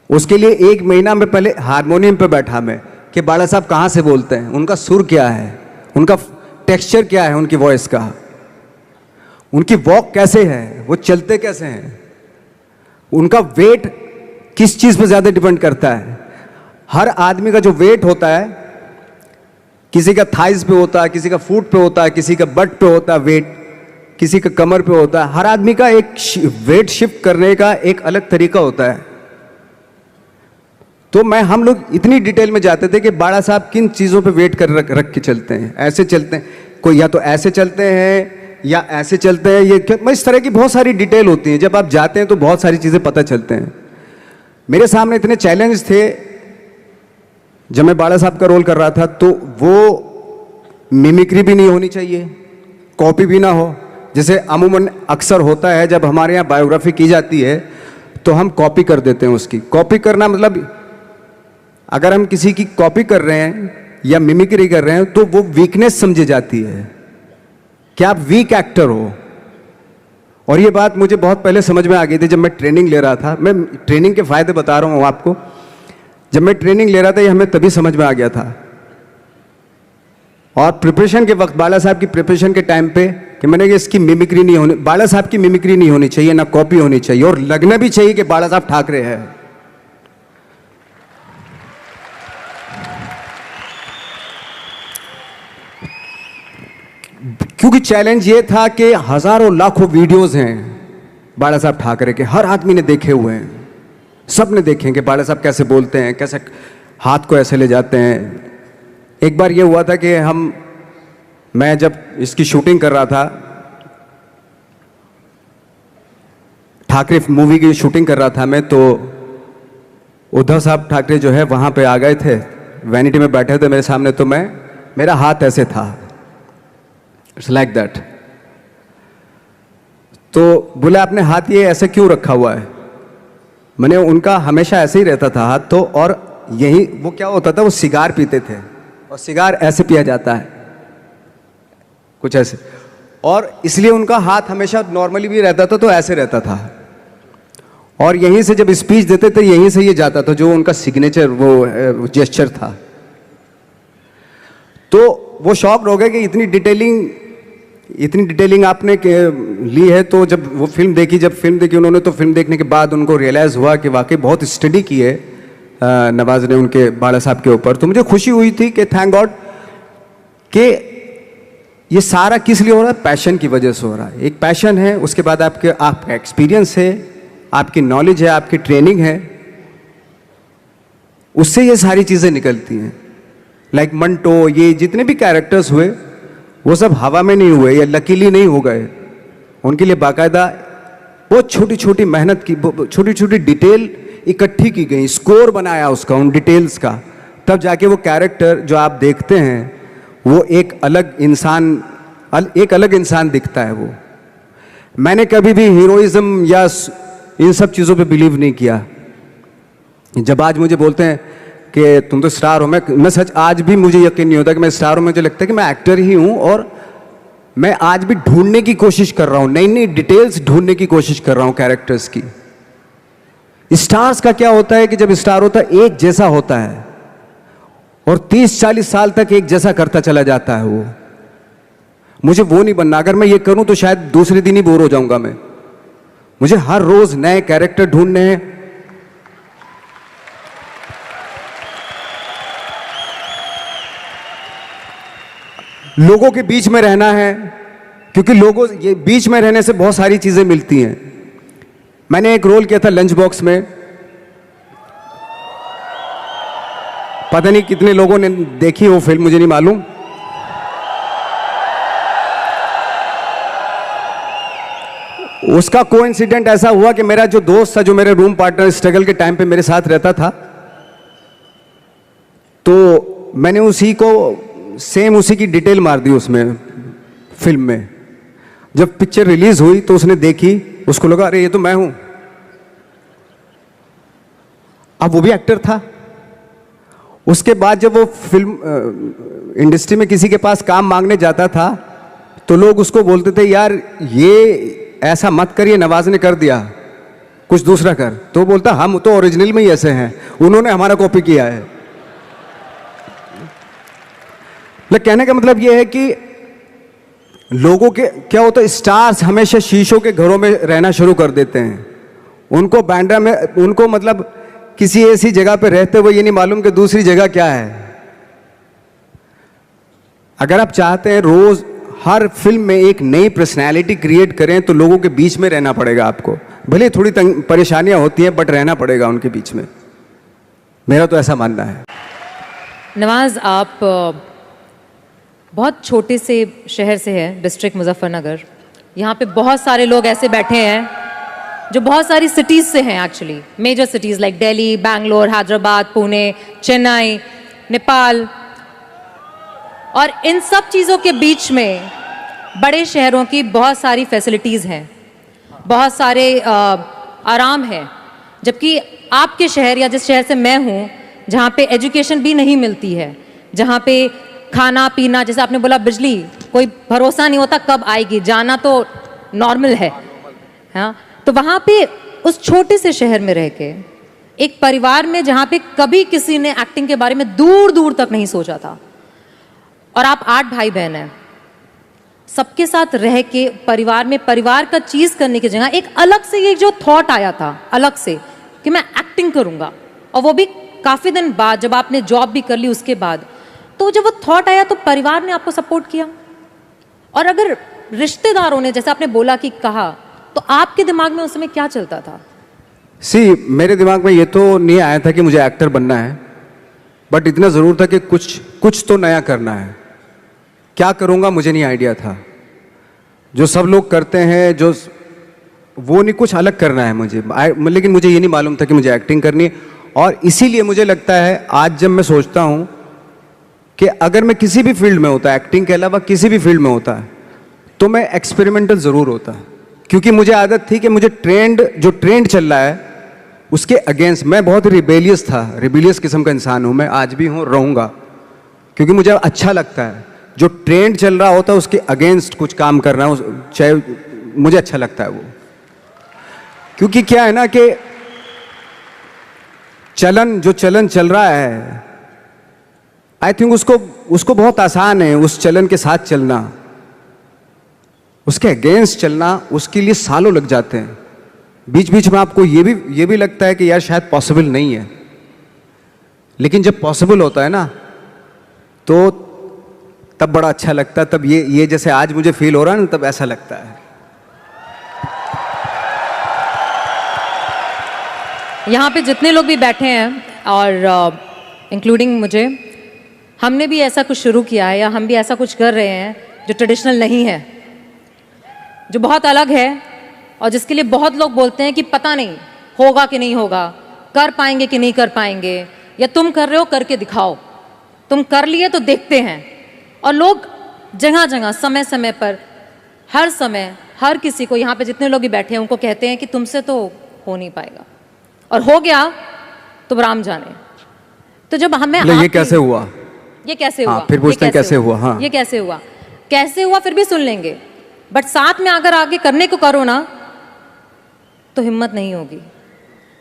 उसके लिए 1 महीना में पहले हारमोनियम पे बैठा मैं कि बाला साहब कहाँ से बोलते हैं, उनका सुर क्या है, उनका टेक्सचर क्या है, उनकी वॉइस का, उनकी वॉक कैसे है, वो चलते कैसे हैं, उनका वेट किस चीज़ पे ज़्यादा डिपेंड करता है। हर आदमी का जो वेट होता है, किसी का थाइज पे होता है, किसी का फुट पे होता है, किसी का बट पे होता है वेट, किसी का कमर पे होता है। हर आदमी का एक वेट शिफ्ट करने का एक अलग तरीका होता है। तो हम लोग इतनी डिटेल में जाते थे कि बाड़ा साहब किन चीज़ों पे वेट कर रख के चलते हैं, ऐसे चलते हैं, कोई या तो ऐसे चलते हैं या ऐसे चलते हैं, ये इस तरह की बहुत सारी डिटेल होती हैं। जब आप जाते हैं तो बहुत सारी चीज़ें पता चलते हैं। मेरे सामने इतने चैलेंज थे जब मैं बाला साहब का रोल कर रहा था, तो वो मिमिक्री भी नहीं होनी चाहिए, कॉपी भी ना हो। जैसे अमूमन अक्सर होता है जब हमारे यहाँ बायोग्राफी की जाती है तो हम कॉपी कर देते हैं उसकी। कॉपी करना मतलब अगर हम किसी की कॉपी कर रहे हैं या मिमिक्री कर रहे हैं तो वो वीकनेस समझी जाती है कि आप वीक एक्टर हो। और ये बात मुझे बहुत पहले समझ में आ गई थी जब मैं ट्रेनिंग ले रहा था। मैं ट्रेनिंग के फ़ायदे बता रहा हूँ आपको। जब मैं ट्रेनिंग ले रहा था ये हमें तभी समझ में आ गया था। और प्रिपरेशन के वक्त बाला साहब की प्रिपरेशन के टाइम पे कि मैंने कि इसकी मिमिक्री नहीं होनी, बाला साहब की मिमिक्री नहीं होनी चाहिए, ना कॉपी होनी चाहिए, और लगना भी चाहिए कि बाला साहब ठाकरे हैं। क्योंकि चैलेंज ये था कि हजारों लाखों वीडियोस हैं बाला साहब ठाकरे के, हर आदमी ने देखे हुए हैं, सब ने देखे कि बाला साहब कैसे बोलते हैं, कैसे हाथ को ऐसे ले जाते हैं। एक बार ये हुआ था कि मैं जब इसकी शूटिंग कर रहा था, ठाकरे मूवी की शूटिंग कर रहा था मैं, तो उद्धव साहब ठाकरे जो है वहाँ पे आ गए थे, वैनिटी में बैठे थे मेरे सामने, तो मेरा हाथ ऐसे था, इट्स लाइक दैट। तो बोले आपने हाथ ये ऐसे क्यों रखा हुआ है? मैंने उनका हमेशा ऐसे ही रहता था हाथ, तो और यही वो क्या होता था, वो सिगार पीते थे और सिगार ऐसे पिया जाता है कुछ ऐसे, और इसलिए उनका हाथ हमेशा नॉर्मली भी रहता था तो ऐसे रहता था, और यहीं से जब स्पीच देते थे यहीं से ये जाता था, जो उनका सिग्नेचर वो जेस्चर था। तो वो शॉक्ड हो गए कि इतनी डिटेलिंग आपने ली है। तो जब फिल्म देखी उन्होंने, तो फिल्म देखने के बाद उनको रियलाइज़ हुआ कि वाकई बहुत स्टडी की है नवाज ने उनके बाला साहब के ऊपर। तो मुझे खुशी हुई थी कि थैंक गॉड कि ये सारा किस लिए हो रहा है, पैशन की वजह से हो रहा है। एक पैशन है, उसके बाद आपका एक्सपीरियंस है, आपकी नॉलेज है, आपकी ट्रेनिंग है, उससे ये सारी चीज़ें निकलती हैं। लाइक मंटो, ये जितने भी कैरेक्टर्स हुए वो सब हवा में नहीं हुए या लकीली नहीं हो गए, उनके लिए बाकायदा बहुत छोटी छोटी मेहनत की, छोटी छोटी डिटेल इकट्ठी की गई, स्कोर बनाया उसका, उन डिटेल्स का, तब जाके वो कैरेक्टर जो आप देखते हैं वो एक अलग इंसान दिखता है। वो मैंने कभी भी हीरोइज्म या इन सब चीज़ों पे बिलीव नहीं किया। जब आज मुझे बोलते हैं कि तुम तो स्टार हो, मैं सच आज भी मुझे यकीन नहीं होता कि मैं स्टार हूँ। मुझे लगता है कि मैं एक्टर ही हूँ, और मैं आज भी ढूंढने की कोशिश कर रहा हूँ, नई नई डिटेल्स ढूंढने की कोशिश कर रहा हूँ कैरेक्टर्स की। स्टार्स का क्या होता है कि जब स्टार होता है एक जैसा होता है और 30-40 साल तक एक जैसा करता चला जाता है। वो मुझे वो नहीं बनना। अगर मैं ये करूं तो शायद दूसरे दिन ही बोर हो जाऊंगा मैं। मुझे हर रोज नए कैरेक्टर ढूंढने हैं। लोगों के बीच में रहना है, क्योंकि लोगों ये बीच में रहने से बहुत सारी चीजें मिलती हैं। मैंने एक रोल किया था लंच बॉक्स में, पता नहीं कितने लोगों ने देखी वो फिल्म, मुझे नहीं मालूम। उसका कोइंसिडेंट ऐसा हुआ कि मेरा जो दोस्त था, जो मेरे रूम पार्टनर स्ट्रगल के टाइम पे मेरे साथ रहता था, तो मैंने उसी की डिटेल मार दी उसमें फिल्म में। जब पिक्चर रिलीज हुई तो उसने देखी, उसको लगा अरे ये तो मैं हूं। अब वो भी एक्टर था। उसके बाद जब वो फिल्म इंडस्ट्री में किसी के पास काम मांगने जाता था तो लोग उसको बोलते थे यार ये ऐसा मत कर, ये नवाज ने कर दिया, कुछ दूसरा कर। तो बोलता हम तो ओरिजिनल में ही ऐसे हैं, उन्होंने हमारा कॉपी किया है। कहने का मतलब ये है कि लोगों के क्या होता है, स्टार्स हमेशा शीशों के घरों में रहना शुरू कर देते हैं। उनको बांद्रा में, उनको मतलब किसी ऐसी जगह पे रहते हुए ये नहीं मालूम कि दूसरी जगह क्या है। अगर आप चाहते हैं रोज हर फिल्म में एक नई पर्सनैलिटी क्रिएट करें तो लोगों के बीच में रहना पड़ेगा आपको। भले थोड़ी परेशानियां होती हैं बट रहना पड़ेगा उनके बीच में। मेरा तो ऐसा मानना है। नवाज, आप बहुत छोटे से शहर से हैं, डिस्ट्रिक्ट मुजफ्फरनगर। यहाँ पे बहुत सारे लोग ऐसे बैठे हैं जो बहुत सारी सिटीज़ से हैं, actually major cities like Delhi, Bangalore, Hyderabad, Pune, Chennai, Nepal. और इन सब चीज़ों के बीच में बड़े शहरों की बहुत सारी फैसिलिटीज़ हैं, बहुत सारे आराम हैं। जबकि आपके शहर या जिस शहर से मैं हूँ, जहाँ पे एजुकेशन भी नहीं मिलती है, जहाँ पे खाना पीना, जैसे आपने बोला बिजली, कोई भरोसा नहीं होता कब आएगी, जाना तो नॉर्मल है। हाँ, तो वहाँ पे उस छोटे से शहर में रह के एक परिवार में जहां पे कभी किसी ने एक्टिंग के बारे में दूर दूर तक नहीं सोचा था, और आप 8 भाई बहन हैं, सबके साथ रह के परिवार में परिवार का चीज करने की जगह एक अलग से ये जो थॉट आया था अलग से कि मैं एक्टिंग करूंगा, और वो भी काफी दिन बाद जब आपने जॉब भी कर ली उसके बाद, तो जब वो थॉट आया तो परिवार ने आपको सपोर्ट किया। और अगर रिश्तेदारों ने जैसे आपने बोला कि कहा, तो आपके दिमाग में उस समय क्या चलता था? मेरे दिमाग में ये तो नहीं आया था कि मुझे एक्टर बनना है, बट इतना ज़रूर था कि कुछ तो नया करना है। क्या करूँगा मुझे नहीं आइडिया था। जो सब लोग करते हैं जो वो नहीं, कुछ अलग करना है मुझे। लेकिन मुझे ये नहीं मालूम था कि मुझे एक्टिंग करनी है। और इसीलिए मुझे लगता है आज जब मैं सोचता हूँ कि अगर मैं किसी भी फील्ड में होता, एक्टिंग के अलावा किसी भी फील्ड में होता, तो मैं एक्सपेरिमेंटल ज़रूर होता, क्योंकि मुझे आदत थी कि मुझे जो ट्रेंड चल रहा है उसके अगेंस्ट मैं बहुत रिबेलियस था। रिबेलियस किस्म का इंसान हूँ मैं, आज भी हूँ, रहूँगा, क्योंकि मुझे अच्छा लगता है जो ट्रेंड चल रहा होता है उसके अगेंस्ट कुछ काम करना, चाहे मुझे अच्छा लगता है वो। क्योंकि क्या है ना कि जो चलन चल रहा है, आई थिंक उसको बहुत आसान है उस चलन के साथ चलना। उसके अगेंस्ट चलना, उसके लिए सालों लग जाते हैं। बीच बीच में आपको ये भी लगता है कि यार शायद पॉसिबल नहीं है, लेकिन जब पॉसिबल होता है ना तो तब बड़ा अच्छा लगता है। तब ये जैसे आज मुझे फील हो रहा है ना, तब ऐसा लगता है। यहाँ पे जितने लोग भी बैठे हैं और इंक्लूडिंग मुझे, हमने भी ऐसा कुछ शुरू किया है या हम भी ऐसा कुछ कर रहे हैं जो ट्रेडिशनल नहीं है, जो बहुत अलग है, और जिसके लिए बहुत लोग बोलते हैं कि पता नहीं होगा कि नहीं होगा, कर पाएंगे कि नहीं कर पाएंगे, या तुम कर रहे हो करके दिखाओ, तुम कर लिए तो देखते हैं। और लोग जगह जगह समय समय पर हर समय हर किसी को, यहाँ पे जितने लोग भी बैठे हैं उनको कहते हैं कि तुमसे तो हो नहीं पाएगा, और हो गया तो राम जाने। तो जब हमें ये कैसे हुआ, ये कैसे हुआ, फिर पूछते हैं कैसे हुआ, हाँ ये कैसे हुआ फिर भी सुन लेंगे, बट साथ में अगर आगे करने को करो ना तो हिम्मत नहीं होगी।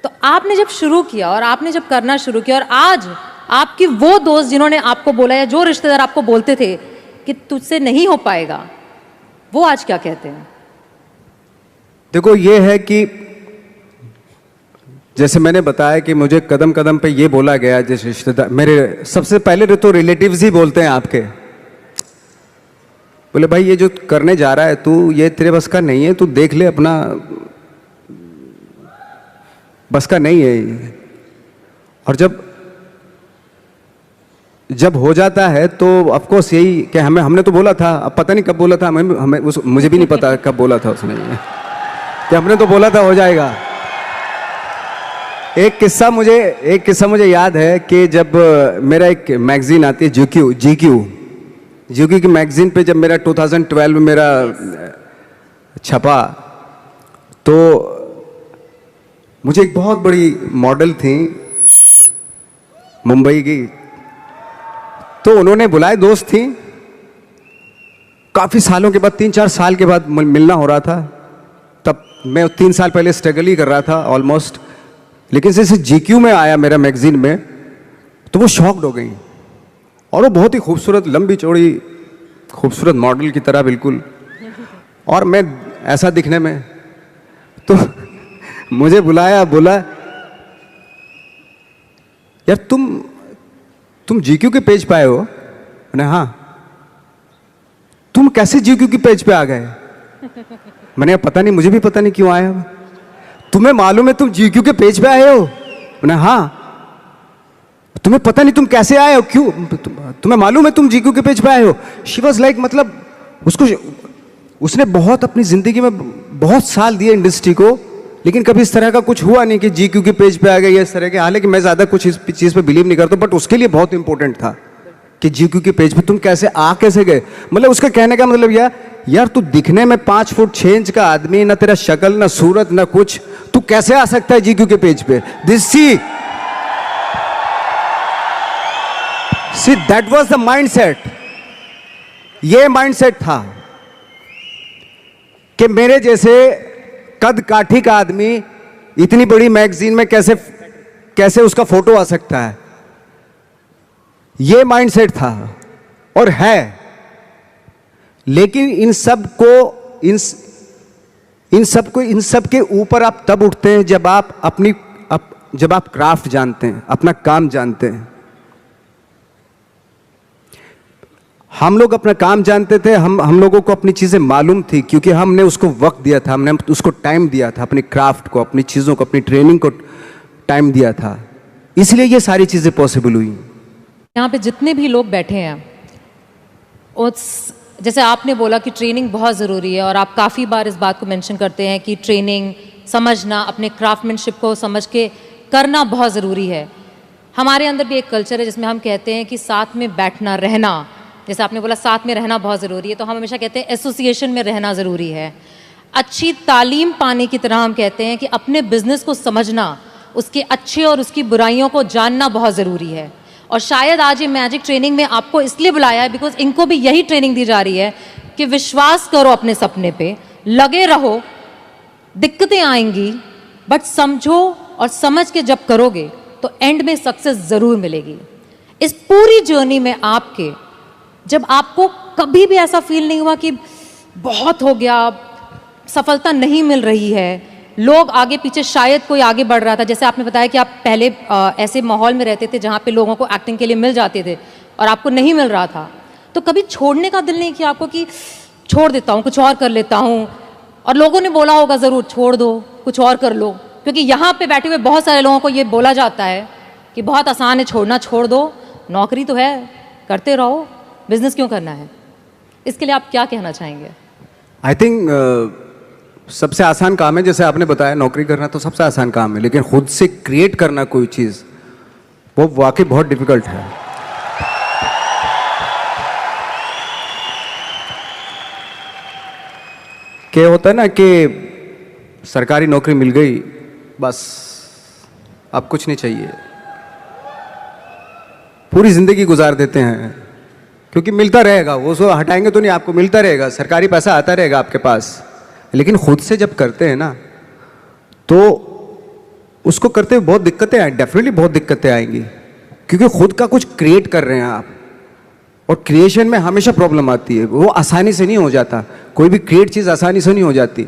तो आपने जब शुरू किया और आपने जब करना शुरू किया, और आज आपकी वो दोस्त जिन्होंने आपको बोला या जो रिश्तेदार आपको बोलते थे कि तुझसे नहीं हो पाएगा, वो आज क्या कहते हैं? देखो ये है कि जैसे मैंने बताया कि मुझे कदम कदम पे ये बोला गया, जैसे रिश्तेदार मेरे सबसे पहले तो रिलेटिव्स ही बोलते हैं आपके, बोले भाई ये जो करने जा रहा है तू, ये तेरे बस का नहीं है, तू देख ले अपना, बस का नहीं है ये। और जब हो जाता है तो ऑफ कोर्स यही कि हमने तो बोला था, अब पता नहीं कब बोला था, मुझे भी नहीं पता कब बोला था उसने कि हमने तो बोला था हो जाएगा। एक किस्सा मुझे याद है कि जब मेरा एक मैगजीन आती है जीक्यू की मैगजीन पे जब मेरा 2012 में मेरा छपा, तो मुझे एक बहुत बड़ी मॉडल थी मुंबई की, तो उन्होंने बुलाए, दोस्त थी, काफ़ी सालों के बाद 3-4 साल के बाद मिलना हो रहा था। तब मैं 3 साल पहले स्ट्रगल ही कर रहा था ऑलमोस्ट, लेकिन जैसे जीक्यू में आया मेरा मैगजीन में, तो वो शॉक्ड हो गई। और वो बहुत ही खूबसूरत, लंबी चौड़ी खूबसूरत मॉडल की तरह बिल्कुल, और मैं ऐसा दिखने में, तो मुझे बोला यार तुम जीक्यू के पेज पे आए हो? मैंने हाँ। तुम कैसे जीक्यू के पेज पे आ गए? मैंने पता नहीं, मुझे भी पता नहीं क्यों आया। तुम्हें मालूम है तुम जीक्यू के पेज पे आए हो? मैंने हाँ। तुम्हें पता नहीं तुम कैसे आए हो, क्यों? तुम्हें मालूम है तुम जीक्यू के पेज पे आए हो? शी वॉज लाइक, मतलब उसने बहुत अपनी जिंदगी में बहुत साल दिए इंडस्ट्री को, लेकिन कभी इस तरह का कुछ हुआ नहीं कि जीक्यू के पेज पे आ गए या इस तरह के। हालांकि मैं ज्यादा कुछ इस चीज पे बिलीव नहीं करता, बट उसके लिए बहुत इंपॉर्टेंट था कि जीक्यू के पेज पे तुम कैसे गए। मतलब उसका कहने का मतलब यार तू दिखने में 5 फुट 6 इंच का आदमी, ना तेरा शक्ल ना सूरत ना कुछ, तू कैसे आ सकता है जीक्यू के पेज पे? See that was the mindset. ये माइंडसेट था कि मेरे जैसे कद काठी का आदमी इतनी बड़ी मैगजीन में कैसे कैसे उसका फोटो आ सकता है, ये माइंडसेट था और है। लेकिन इन सब के ऊपर आप तब उठते हैं जब आप जब आप क्राफ्ट जानते हैं, अपना काम जानते हैं। हम लोग अपना काम जानते थे, हम लोगों को अपनी चीजें मालूम थी, क्योंकि हमने उसको वक्त दिया था, हमने उसको टाइम दिया था, अपनी क्राफ्ट को, अपनी चीजों को, अपनी ट्रेनिंग को टाइम दिया था, इसलिए ये सारी चीजें पॉसिबल हुई। यहाँ पे जितने भी लोग बैठे हैं, जैसे आपने बोला कि ट्रेनिंग बहुत ज़रूरी है, और आप काफ़ी बार इस बात को मेंशन करते हैं कि ट्रेनिंग समझना, अपने क्राफ्टमैनशिप को समझ के करना बहुत ज़रूरी है। हमारे अंदर भी एक कल्चर है जिसमें हम कहते हैं कि साथ में बैठना, रहना, जैसे आपने बोला साथ में रहना बहुत ज़रूरी है, तो हम हमेशा कहते हैं एसोसिएशन में रहना ज़रूरी है। अच्छी तालीम पाने की तरह हम कहते हैं कि अपने बिजनेस को समझना, उसके अच्छे और उसकी बुराइयों को जानना बहुत ज़रूरी है। और शायद आज ये मैजिक ट्रेनिंग में आपको इसलिए बुलाया है बिकॉज इनको भी यही ट्रेनिंग दी जा रही है कि विश्वास करो अपने सपने पे, लगे रहो, दिक्कतें आएंगी, बट समझो और समझ के जब करोगे तो एंड में सक्सेस ज़रूर मिलेगी। इस पूरी जर्नी में आपके, जब आपको कभी भी ऐसा फील नहीं हुआ कि बहुत हो गया, सफलता नहीं मिल रही है, लोग आगे पीछे, शायद कोई आगे बढ़ रहा था, जैसे आपने बताया कि आप पहले ऐसे माहौल में रहते थे जहाँ पे लोगों को एक्टिंग के लिए मिल जाते थे और आपको नहीं मिल रहा था, तो कभी छोड़ने का दिल नहीं किया आपको कि छोड़ देता हूँ, कुछ और कर लेता हूँ? और लोगों ने बोला होगा ज़रूर, छोड़ दो, कुछ और कर लो, क्योंकि यहाँ पे बैठे हुए बहुत सारे लोगों को ये बोला जाता है कि बहुत आसान है छोड़ना, छोड़ दो, नौकरी तो है, करते रहो, बिजनेस क्यों करना है? इसके लिए आप क्या कहना चाहेंगे? आई थिंक सबसे आसान काम है, जैसे आपने बताया नौकरी करना तो सबसे आसान काम है, लेकिन खुद से क्रिएट करना कोई चीज़, वो वाकई बहुत डिफिकल्ट है। क्या होता है ना कि सरकारी नौकरी मिल गई, बस अब कुछ नहीं चाहिए, पूरी जिंदगी गुजार देते हैं, क्योंकि मिलता रहेगा, वो सो हटाएंगे तो नहीं, आपको मिलता रहेगा, सरकारी पैसा आता रहेगा आपके पास। लेकिन खुद से जब करते हैं ना, तो उसको करते हुए बहुत दिक्कतें आए, डेफिनेटली बहुत दिक्कतें आएंगी, क्योंकि खुद का कुछ क्रिएट कर रहे हैं आप, और क्रिएशन में हमेशा प्रॉब्लम आती है, वो आसानी से नहीं हो जाता, कोई भी क्रिएट चीज़ आसानी से नहीं हो जाती।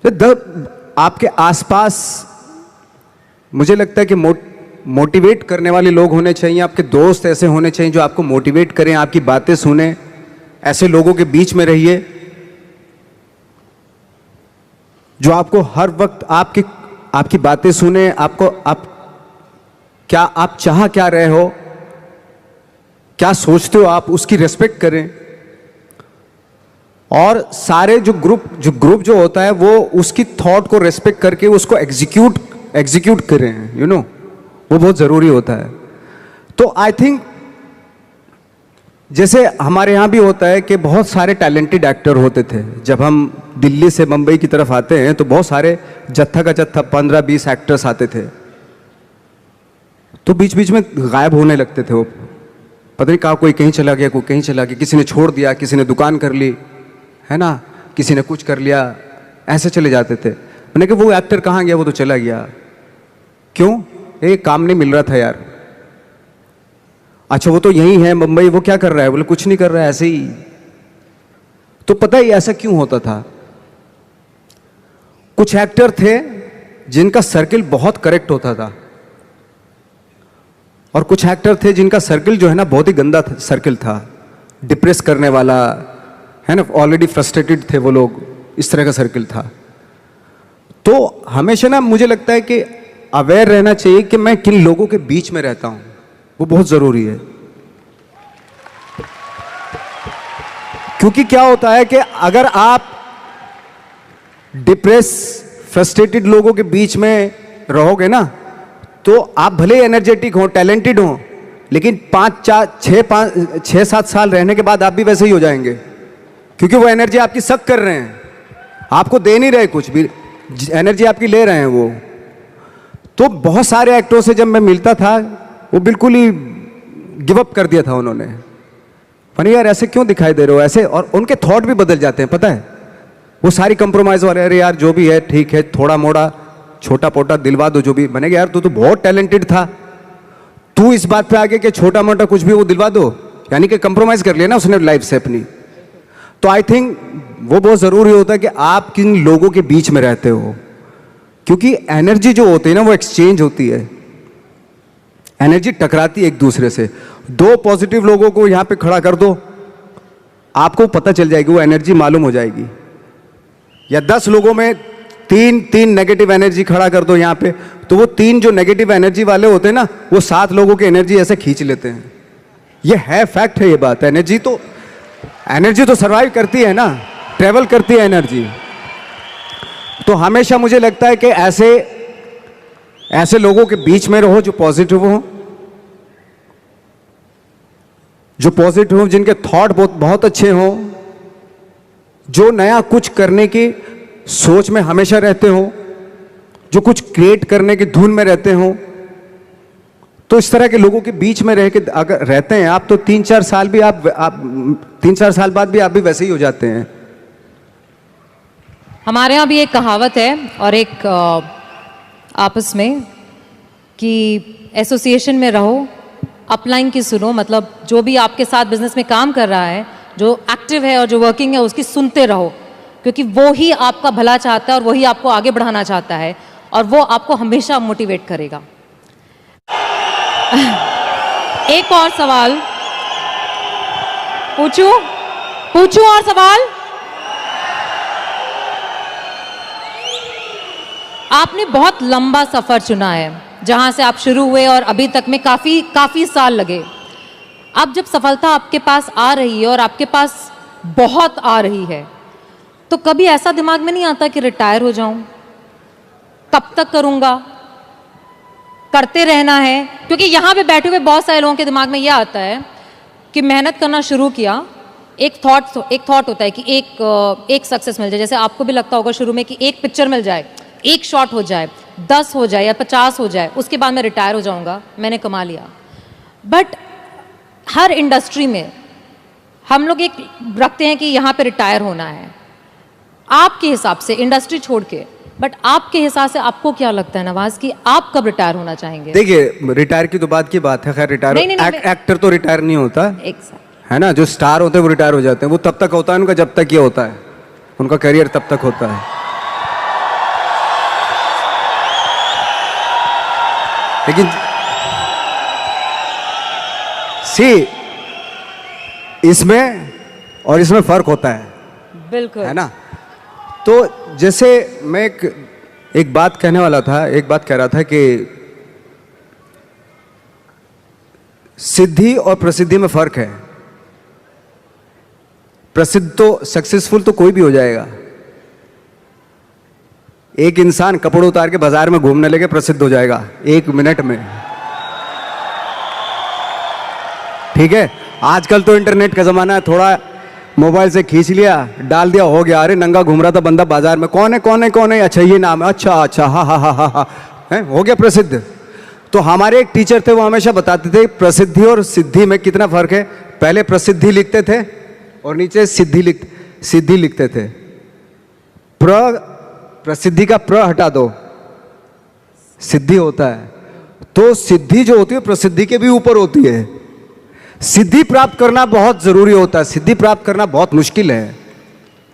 तो आपके आसपास मुझे लगता है कि मोटिवेट करने वाले लोग होने चाहिए, आपके दोस्त ऐसे होने चाहिए जो आपको मोटिवेट करें, आपकी बातें सुने, ऐसे लोगों के बीच में रहिए जो आपको हर वक्त आपकी बातें सुने, आप चाह क्या रहे हो, क्या सोचते हो आप, उसकी रेस्पेक्ट करें। और सारे जो ग्रुप जो होता है वो उसकी थॉट को रेस्पेक्ट करके उसको एग्जीक्यूट करें, यू नो, वो बहुत ज़रूरी होता है। तो आई थिंक जैसे हमारे यहाँ भी होता है कि बहुत सारे टैलेंटेड एक्टर होते थे, जब हम दिल्ली से मुंबई की तरफ आते हैं तो बहुत सारे जत्था का जत्था 15-20 एक्टर्स आते थे, तो बीच बीच में गायब होने लगते थे वो, पता नहीं कहाँ, कोई कहीं चला गया, कोई कहीं चला गया, किसी ने छोड़ दिया, किसी ने दुकान कर ली, है ना, किसी ने कुछ कर लिया, ऐसे चले जाते थे। मैंने कहा वो एक्टर कहाँ गया, वो तो चला गया, क्यों? एक काम नहीं मिल रहा था यार। अच्छा वो तो यही है मुंबई, वो क्या कर रहा है? बोले कुछ नहीं कर रहा है, ऐसे ही। तो पता ही ऐसा क्यों होता था? कुछ एक्टर थे जिनका सर्किल बहुत करेक्ट होता था, और कुछ एक्टर थे जिनका सर्किल जो है ना बहुत ही गंदा सर्किल था, डिप्रेस करने वाला, है ना, ऑलरेडी फ्रस्ट्रेटेड थे वो लोग, इस तरह का सर्किल था। तो हमेशा ना मुझे लगता है कि अवेयर रहना चाहिए कि मैं किन लोगों के बीच में रहता हूं, वो बहुत ज़रूरी है। क्योंकि क्या होता है कि अगर आप डिप्रेस फ्रस्ट्रेटेड लोगों के बीच में रहोगे ना, तो आप भले एनर्जेटिक हो, टैलेंटेड हो, लेकिन 6-7 साल रहने के बाद आप भी वैसे ही हो जाएंगे, क्योंकि वो एनर्जी आपकी सक कर रहे हैं, आपको दे नहीं रहे, कुछ भी एनर्जी आपकी ले रहे हैं वो। तो बहुत सारे एक्टरों से जब मैं मिलता था, वो बिल्कुल ही गिव अप कर दिया था उन्होंने, फनी यार ऐसे क्यों दिखाई दे रहे हो ऐसे, और उनके थॉट भी बदल जाते हैं, पता है, वो सारी कंप्रोमाइज वाले, अरे यार जो भी है ठीक है, थोड़ा मोड़ा छोटा पोटा दिलवा दो जो भी बनेगा, यार तू तो बहुत टैलेंटेड था, तू इस बात पे आगे कि छोटा मोटा कुछ भी वो दिलवा दो, यानी कि कंप्रोमाइज कर लिया ना उसने लाइफ से अपनी। तो आई थिंक वो बहुत ज़रूरी होता है कि आप किन लोगों के बीच में रहते हो, क्योंकि एनर्जी जो होती है ना वो एक्सचेंज होती है, एनर्जी टकराती है एक दूसरे से। 2 पॉजिटिव लोगों को यहाँ पे खड़ा कर दो, आपको पता चल जाएगी, वो एनर्जी मालूम हो जाएगी। या 10 लोगों में 3 नेगेटिव एनर्जी खड़ा कर दो यहाँ पे, तो वो 3 जो नेगेटिव एनर्जी वाले होते हैं ना, वो 7 लोगों की एनर्जी ऐसे खींच लेते हैं। ये है, फैक्ट है ये बात। एनर्जी तो सर्वाइव करती है ना, ट्रेवल करती है एनर्जी। तो हमेशा मुझे लगता है कि ऐसे लोगों के बीच में रहो जो पॉजिटिव हो, जिनके थॉट बहुत अच्छे हों, जो नया कुछ करने की सोच में हमेशा रहते हो, जो कुछ क्रिएट करने की धुन में रहते हो। तो इस तरह के लोगों के बीच में रह के अगर रहते हैं आप, तो 3-4 साल भी आप 3-4 साल बाद भी आप भी वैसे ही हो जाते हैं। हमारे यहाँ भी एक कहावत है और एक आपस में कि एसोसिएशन में रहो, अपलाइन की सुनो, मतलब जो भी आपके साथ बिजनेस में काम कर रहा है, जो एक्टिव है और जो वर्किंग है, उसकी सुनते रहो, क्योंकि वो ही आपका भला चाहता है और वही आपको आगे बढ़ाना चाहता है और वो आपको हमेशा मोटिवेट करेगा। एक और सवाल पूछूं और सवाल। आपने बहुत लंबा सफर चुना है, जहां से आप शुरू हुए और अभी तक में काफी साल लगे। अब जब सफलता आपके पास आ रही है और आपके पास बहुत आ रही है, तो कभी ऐसा दिमाग में नहीं आता कि रिटायर हो जाऊं, कब तक करूंगा, करते रहना है? क्योंकि यहाँ पे बैठे हुए बहुत सारे लोगों के दिमाग में यह आता है कि मेहनत करना शुरू किया, एक थॉट होता है कि एक सक्सेस मिल जाए, जैसे आपको भी लगता होगा शुरू में कि एक पिक्चर मिल जाए, एक शॉट हो जाए, 10 हो जाए या 50 हो जाए, उसके बाद मैं रिटायर हो जाऊंगा, मैंने कमा लिया। बट हर इंडस्ट्री में हम लोग एक रखते हैं कि यहाँ पे रिटायर होना है। आपके हिसाब से इंडस्ट्री छोड़ के, बट आपके हिसाब से आपको क्या लगता है नवाज कि आप कब रिटायर होना चाहेंगे? देखिए, रिटायर की तो बात की बात है, खैर रिटायर एक्टर तो रिटायर नहीं होता है ना, जो स्टार होते हैं वो रिटायर हो जाते हैं, वो तब तक होता है उनका जब तक ये होता है, उनका करियर तब तक होता है। लेकिन इसमें और इसमें फर्क होता है, बिल्कुल, है ना। तो जैसे मैं एक बात कहने वाला था, एक बात कह रहा था कि सिद्धि और प्रसिद्धि में फर्क है। प्रसिद्ध तो सक्सेसफुल तो कोई भी हो जाएगा। एक इंसान कपड़े उतार के बाजार में घूमने लगे, प्रसिद्ध हो जाएगा 1 मिनट में, ठीक है। आजकल तो इंटरनेट का जमाना है, थोड़ा मोबाइल से खींच लिया, डाल दिया, हो गया। अरे नंगा घूम रहा था बंदा बाजार में, कौन है, अच्छा ये नाम है, अच्छा, हा, है, हो गया प्रसिद्ध। तो हमारे एक टीचर थे, वो हमेशा बताते थे प्रसिद्धि और सिद्धि में कितना फर्क है। पहले प्रसिद्धि लिखते थे और नीचे सिद्धि लिखते थे। प्रसिद्धि का प्र हटा दो, सिद्धि होता है। तो सिद्धि जो होती है प्रसिद्धि के भी ऊपर होती है। सिद्धि प्राप्त करना बहुत जरूरी होता है, सिद्धि प्राप्त करना बहुत मुश्किल है,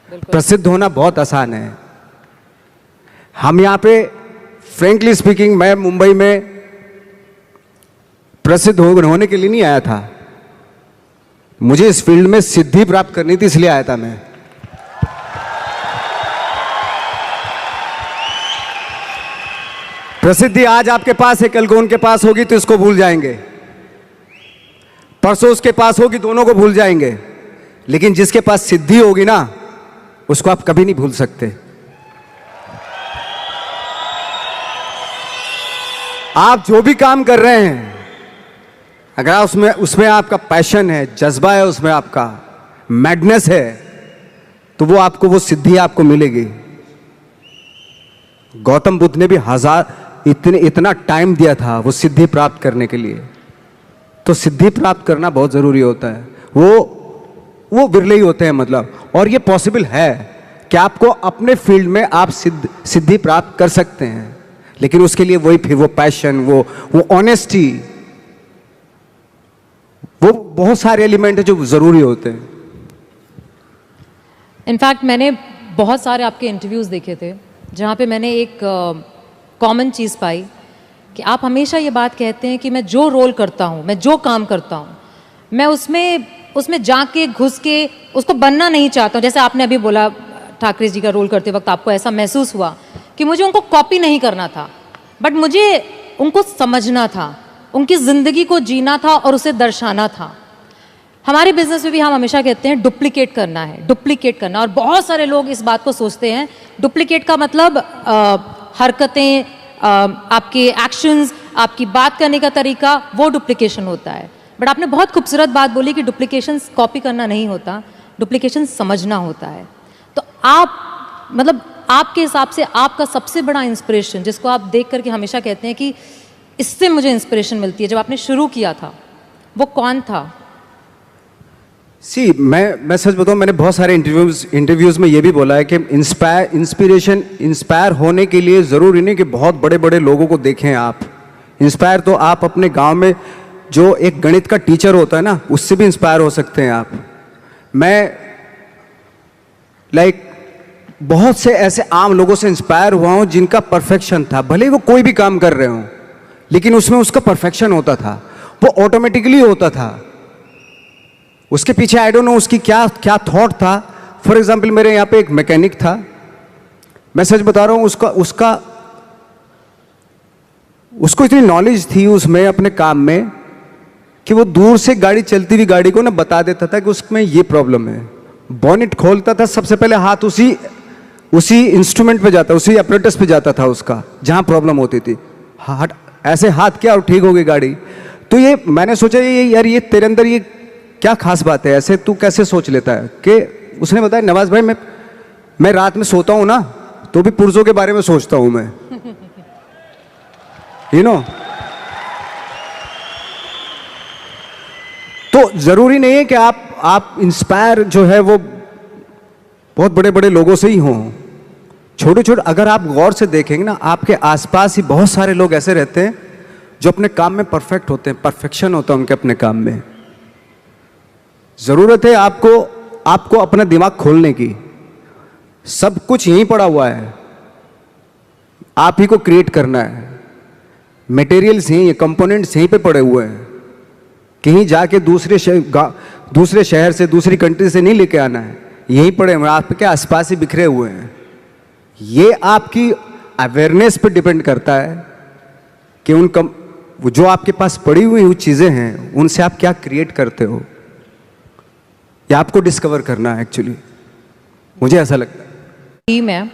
प्रसिद्ध होना बहुत आसान है। हम यहाँ पे फ्रेंकली स्पीकिंग, मैं मुंबई में प्रसिद्ध होने के लिए नहीं आया था, मुझे इस फील्ड में सिद्धि प्राप्त करनी थी, इसलिए आया था मैं। प्रसिद्धि आज आपके पास है, कल को उनके पास होगी तो इसको भूल जाएंगे, परसों उसके पास होगी, दोनों को भूल जाएंगे। लेकिन जिसके पास सिद्धि होगी ना, उसको आप कभी नहीं भूल सकते। आप जो भी काम कर रहे हैं, अगर उसमें आपका पैशन है, जज्बा है, उसमें आपका मैडनेस है, तो वो सिद्धि आपको मिलेगी। गौतम बुद्ध ने भी इतना टाइम दिया था वो सिद्धि प्राप्त करने के लिए। तो सिद्धि प्राप्त करना बहुत जरूरी होता है, वो विरले ही होते हैं, मतलब। और ये पॉसिबल है कि आपको अपने फील्ड में आप सिद्धि प्राप्त कर सकते हैं। लेकिन उसके लिए वही फिर वो पैशन, वो ऑनेस्टी, वो बहुत सारे एलिमेंट है जो जरूरी होते हैं। इनफैक्ट मैंने बहुत सारे आपके इंटरव्यूज़ देखे थे जहाँ पे मैंने एक कॉमन चीज़ पाई कि आप हमेशा ये बात कहते हैं कि मैं जो रोल करता हूँ, मैं जो काम करता हूँ, मैं उसमें जाके घुस के उसको बनना नहीं चाहता हूँ। जैसे आपने अभी बोला ठाकरे जी का रोल करते वक्त आपको ऐसा महसूस हुआ कि मुझे उनको कॉपी नहीं करना था, बट मुझे उनको समझना था, उनकी ज़िंदगी को जीना था और उसे दर्शाना था। हमारे बिजनेस में भी हम हमेशा कहते हैं डुप्लीकेट करना है, डुप्लीकेट करना, और बहुत सारे लोग इस बात को सोचते हैं। डुप्लीकेट का मतलब हरकतें, आपके एक्शंस, आपकी बात करने का तरीका, वो डुप्लीकेशन होता है। बट आपने बहुत खूबसूरत बात बोली कि डुप्लीकेशन कॉपी करना नहीं होता, डुप्लीकेशन समझना होता है। तो आप मतलब आपके हिसाब से आपका सबसे बड़ा इंस्पिरेशन, जिसको आप देख करके हमेशा कहते हैं कि इससे मुझे इंस्पिरेशन मिलती है, जब आपने शुरू किया था, वो कौन था? सी मैं सच बताऊं, मैंने बहुत सारे इंटरव्यूज में ये भी बोला है कि इंस्पायर होने के लिए ज़रूरी नहीं कि बहुत बड़े बड़े लोगों को देखें आप। इंस्पायर तो आप अपने गांव में जो एक गणित का टीचर होता है ना, उससे भी इंस्पायर हो सकते हैं आप। मैं बहुत से ऐसे आम लोगों से इंस्पायर हुआ हूं जिनका परफेक्शन था, भले ही वो कोई भी काम कर रहे हों, लेकिन उसमें उसका परफेक्शन होता था, वो ऑटोमेटिकली होता था। उसके पीछे आई डोंट नो उसकी क्या क्या थॉट था। फॉर एग्जाम्पल मेरे यहाँ पे एक मैकेनिक था, मैं सच बता रहा हूँ, उसको इतनी नॉलेज थी उसमें अपने काम में कि वो दूर से गाड़ी चलती हुई गाड़ी को ना बता देता था कि उसमें ये प्रॉब्लम है। बॉनेट खोलता था, सबसे पहले हाथ उसी इंस्ट्रूमेंट पे जाता, उसी अपरेटस पे जाता था उसका जहां प्रॉब्लम होती थी। ऐसे हाथ किया और ठीक हो गई गाड़ी। तो ये मैंने सोचा यार ये तेरे अंदर ये क्या खास बात है, ऐसे तू कैसे सोच लेता है? कि उसने बताया नवाज भाई मैं रात में सोता हूं ना तो भी पुर्जों के बारे में सोचता हूं मैं, यू नो। तो जरूरी नहीं है कि आप इंस्पायर जो है वो बहुत बड़े बड़े लोगों से ही हों। छोटे छोटे अगर आप गौर से देखेंगे ना, आपके आसपास ही बहुत सारे लोग ऐसे रहते हैं जो अपने काम में परफेक्ट होते हैं, परफेक्शन होता है उनके अपने काम में। जरूरत है आपको अपना दिमाग खोलने की। सब कुछ यहीं पड़ा हुआ है, आप ही को क्रिएट करना है। मटेरियल्स यहीं, कंपोनेंट्स यहीं पे पड़े हुए हैं। कहीं जाके दूसरे शहर से, दूसरी कंट्री से नहीं लेके आना है, यहीं पड़े हैं, आपके आसपास ही बिखरे हुए हैं। ये आपकी अवेयरनेस पे डिपेंड करता है कि जो आपके पास पड़ी हुई चीज़ें हैं उनसे आप क्या क्रिएट करते हो, ये आपको डिस्कवर करना है एक्चुअली, मुझे ऐसा लगता है। ड्रीम है,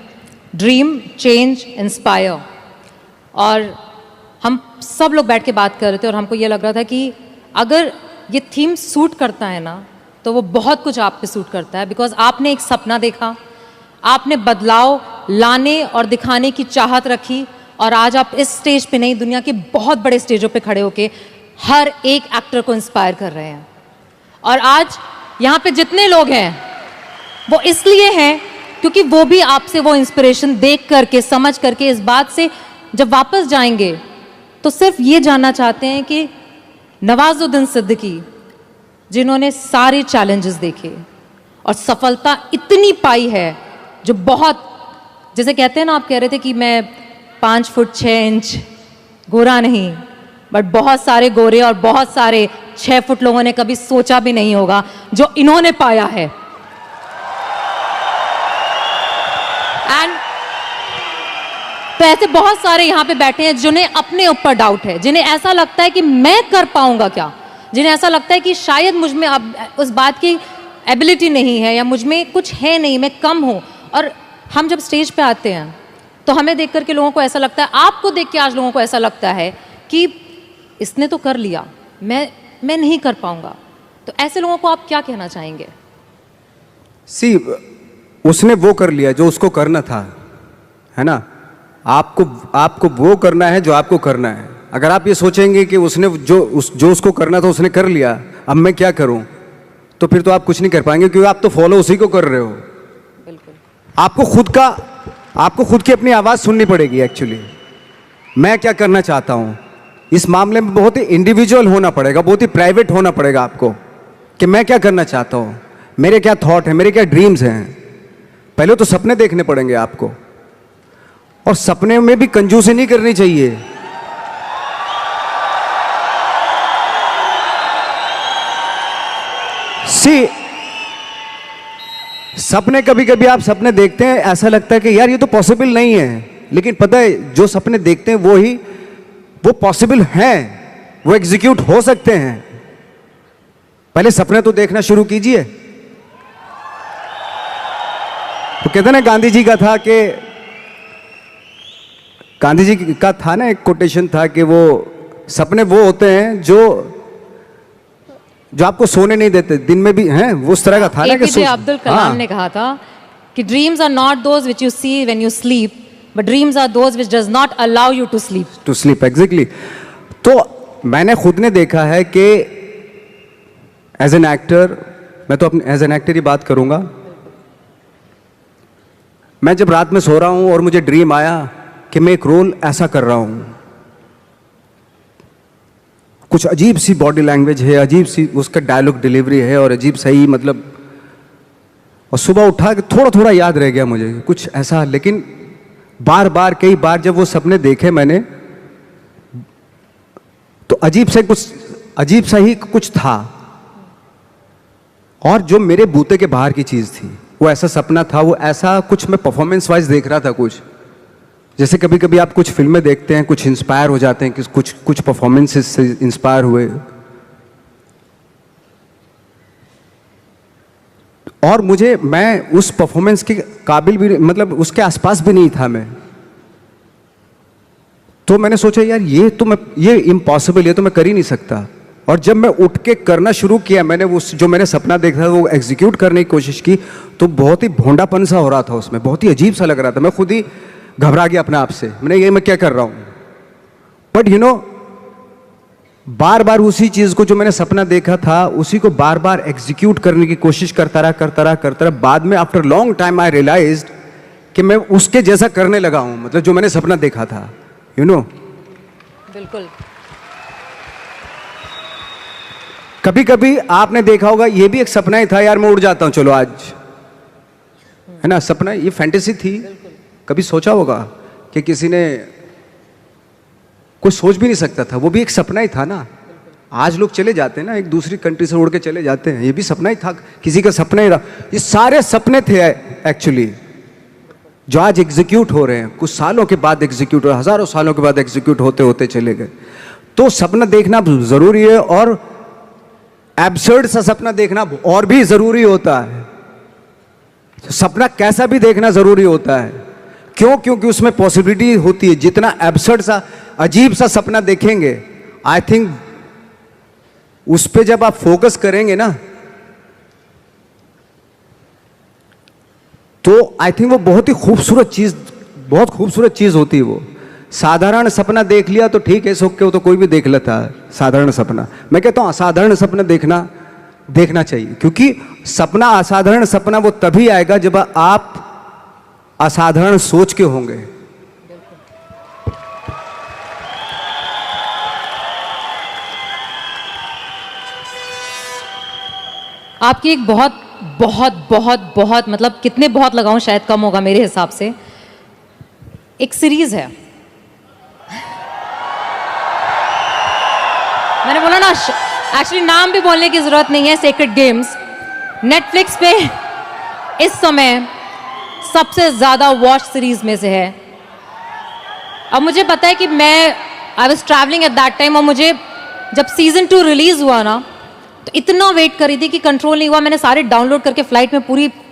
ड्रीम, चेंज, इंस्पायर। और हम सब लोग बैठ के बात कर रहे थे और हमको ये लग रहा था कि अगर ये थीम सूट करता है ना तो वो बहुत कुछ आप पे सूट करता है। बिकॉज आपने एक सपना देखा, आपने बदलाव लाने और दिखाने की चाहत रखी, और आज आप इस स्टेज पे नहीं, दुनिया के बहुत बड़े स्टेजों पे खड़े होके हर एक एक्टर को इंस्पायर कर रहे हैं। और आज यहाँ पे जितने लोग हैं वो इसलिए हैं क्योंकि वो भी आपसे वो इंस्पिरेशन देख करके, समझ करके, इस बात से जब वापस जाएंगे तो सिर्फ ये जानना चाहते हैं कि नवाजुद्दीन सिद्दीकी, जिन्होंने सारे चैलेंजेस देखे और सफलता इतनी पाई है, जो बहुत, जैसे कहते हैं ना, आप कह रहे थे कि मैं 5 फुट 6 इंच गोरा नहीं, बट बहुत सारे गोरे और बहुत सारे 6 फुट लोगों ने कभी सोचा भी नहीं होगा जो इन्होंने पाया है। एंड तो ऐसे बहुत सारे यहाँ पे बैठे हैं जिन्हें अपने ऊपर डाउट है, जिन्हें ऐसा लगता है कि मैं कर पाऊंगा क्या, जिन्हें ऐसा लगता है कि शायद मुझ में अब उस बात की एबिलिटी नहीं है, या मुझ में कुछ है नहीं, मैं कम हूँ। और हम जब स्टेज पे आते हैं तो हमें देख करके लोगों को ऐसा लगता है, आपको देख के आज लोगों को ऐसा लगता है कि इसने तो कर लिया, मैं नहीं कर पाऊंगा। तो ऐसे लोगों को आप क्या कहना चाहेंगे? उसने वो कर लिया जो उसको करना था, है ना। आपको वो करना है जो आपको करना है। अगर आप ये सोचेंगे कि उसने जो उसको करना था उसने कर लिया, अब मैं क्या करूं, तो फिर तो आप कुछ नहीं कर पाएंगे, क्योंकि आप तो फॉलो उसी को कर रहे हो। बिल्कुल। आपको खुद की अपनी आवाज़ सुननी पड़ेगी एक्चुअली। मैं क्या करना चाहता हूं, इस मामले में बहुत ही इंडिविजुअल होना पड़ेगा, बहुत ही प्राइवेट होना पड़ेगा आपको कि मैं क्या करना चाहता हूं, मेरे क्या थॉट है, मेरे क्या ड्रीम्स हैं। पहले तो सपने देखने पड़ेंगे आपको, और सपने में भी कंजूसी नहीं करनी चाहिए। सी सपने, कभी कभी आप सपने देखते हैं, ऐसा लगता है कि यार ये तो पॉसिबल नहीं है, लेकिन पता है जो सपने देखते हैं वो पॉसिबल हैं, वो एग्जीक्यूट हो सकते हैं। पहले सपने तो देखना शुरू कीजिए। तो कहते ना, गांधी जी का था ना, एक कोटेशन था कि वो सपने वो होते हैं जो आपको सोने नहीं देते, दिन में भी हैं, वो उस तरह का था ना कि एपीजे अब्दुल कलाम ने कहा था कि dreams are not those which you see when you sleep, but dreams are those which does not allow you to sleep. Exactly. तो मैंने खुद ने देखा है कि एज एन एक्टर, मैं तो अपने एज एन एक्टर ही बात करूंगा, मैं जब रात में सो रहा हूं और मुझे ड्रीम आया कि मैं एक रोल ऐसा कर रहा हूं, कुछ अजीब सी बॉडी लैंग्वेज है, अजीब सी उसका डायलॉग डिलीवरी है, और अजीब सही मतलब, और सुबह उठा के थोड़ा थोड़ा याद रह गया मुझे कुछ ऐसा। लेकिन बार बार कई बार जब वो सपने देखे मैंने, तो अजीब सा ही कुछ था, और जो मेरे बूते के बाहर की चीज थी, वो ऐसा सपना था, वो ऐसा कुछ मैं परफॉर्मेंस वाइज देख रहा था। कुछ जैसे कभी कभी आप कुछ फिल्में देखते हैं, कुछ इंस्पायर हो जाते हैं कि कुछ परफॉर्मेंसेस से इंस्पायर हुए, और मैं उस परफॉर्मेंस के काबिल भी, मतलब उसके आसपास भी नहीं था मैं। तो मैंने सोचा यार ये इम्पॉसिबल, ये तो मैं कर ही नहीं सकता। और जब मैं उठ के करना शुरू किया, मैंने जो मैंने सपना देखा था वो एग्जीक्यूट करने की कोशिश की, तो बहुत ही भोंडापन सा हो रहा था उसमें, बहुत ही अजीब सा लग रहा था। मैं खुद ही घबरा गया अपने आप से, मैं क्या कर रहा हूं। बट बार बार उसी चीज को, जो मैंने सपना देखा था, उसी को बार बार एग्जीक्यूट करने की कोशिश करता रहा। बाद में after long time I realised कि मैं उसके जैसा करने लगा हूं, मतलब जो मैंने सपना देखा था। बिल्कुल। कभी कभी आपने देखा होगा, ये भी एक सपना ही था, यार मैं उड़ जाता हूं चलो आज, है ना, सपना, ये फैंटेसी थी। कभी सोचा होगा कि किसी ने, कोई सोच भी नहीं सकता था, वो भी एक सपना ही था ना। आज लोग चले जाते हैं ना, एक दूसरी कंट्री से उड़ के चले जाते हैं, ये भी सपना ही था, किसी का सपना ही था। ये सारे सपने थे एक्चुअली, जो आज एग्जीक्यूट हो रहे हैं, कुछ सालों के बाद एग्जीक्यूट हो, हजारों सालों के बाद एग्जीक्यूट होते होते चले गए। तो सपना देखना जरूरी है, और एब्सर्ड सा सपना देखना और भी जरूरी होता है। सपना कैसा भी देखना जरूरी होता है। क्यों? क्योंकि उसमें पॉसिबिलिटी होती है। जितना एब्सर्ड सा, अजीब सा सपना देखेंगे, आई थिंक उस पे जब आप फोकस करेंगे ना, तो आई थिंक वो बहुत खूबसूरत चीज होती है। वो साधारण सपना देख लिया तो ठीक है, सो के तो कोई भी देख लेता है साधारण सपना। मैं कहता हूं असाधारण सपना देखना चाहिए, क्योंकि सपना, असाधारण सपना वो तभी आएगा जब आप असाधारण सोच के होंगे। आपकी एक बहुत बहुत बहुत बहुत, मतलब कितने बहुत लगाऊं शायद कम होगा मेरे हिसाब से, एक सीरीज है। मैंने बोला ना, एक्चुअली नाम भी बोलने की जरूरत नहीं है, सेक्रेड गेम्स। नेटफ्लिक्स पे इस समय सबसे ज्यादा वॉच सीरीज में से है। अब मुझे पता है कि I was travelling at that time, और मुझे जब सीजन 2 रिलीज हुआ ना, तो इतना वेट करी थी कि कंट्रोल नहीं हुआ। मैंने सारे डाउनलोड करके फ्लाइट में,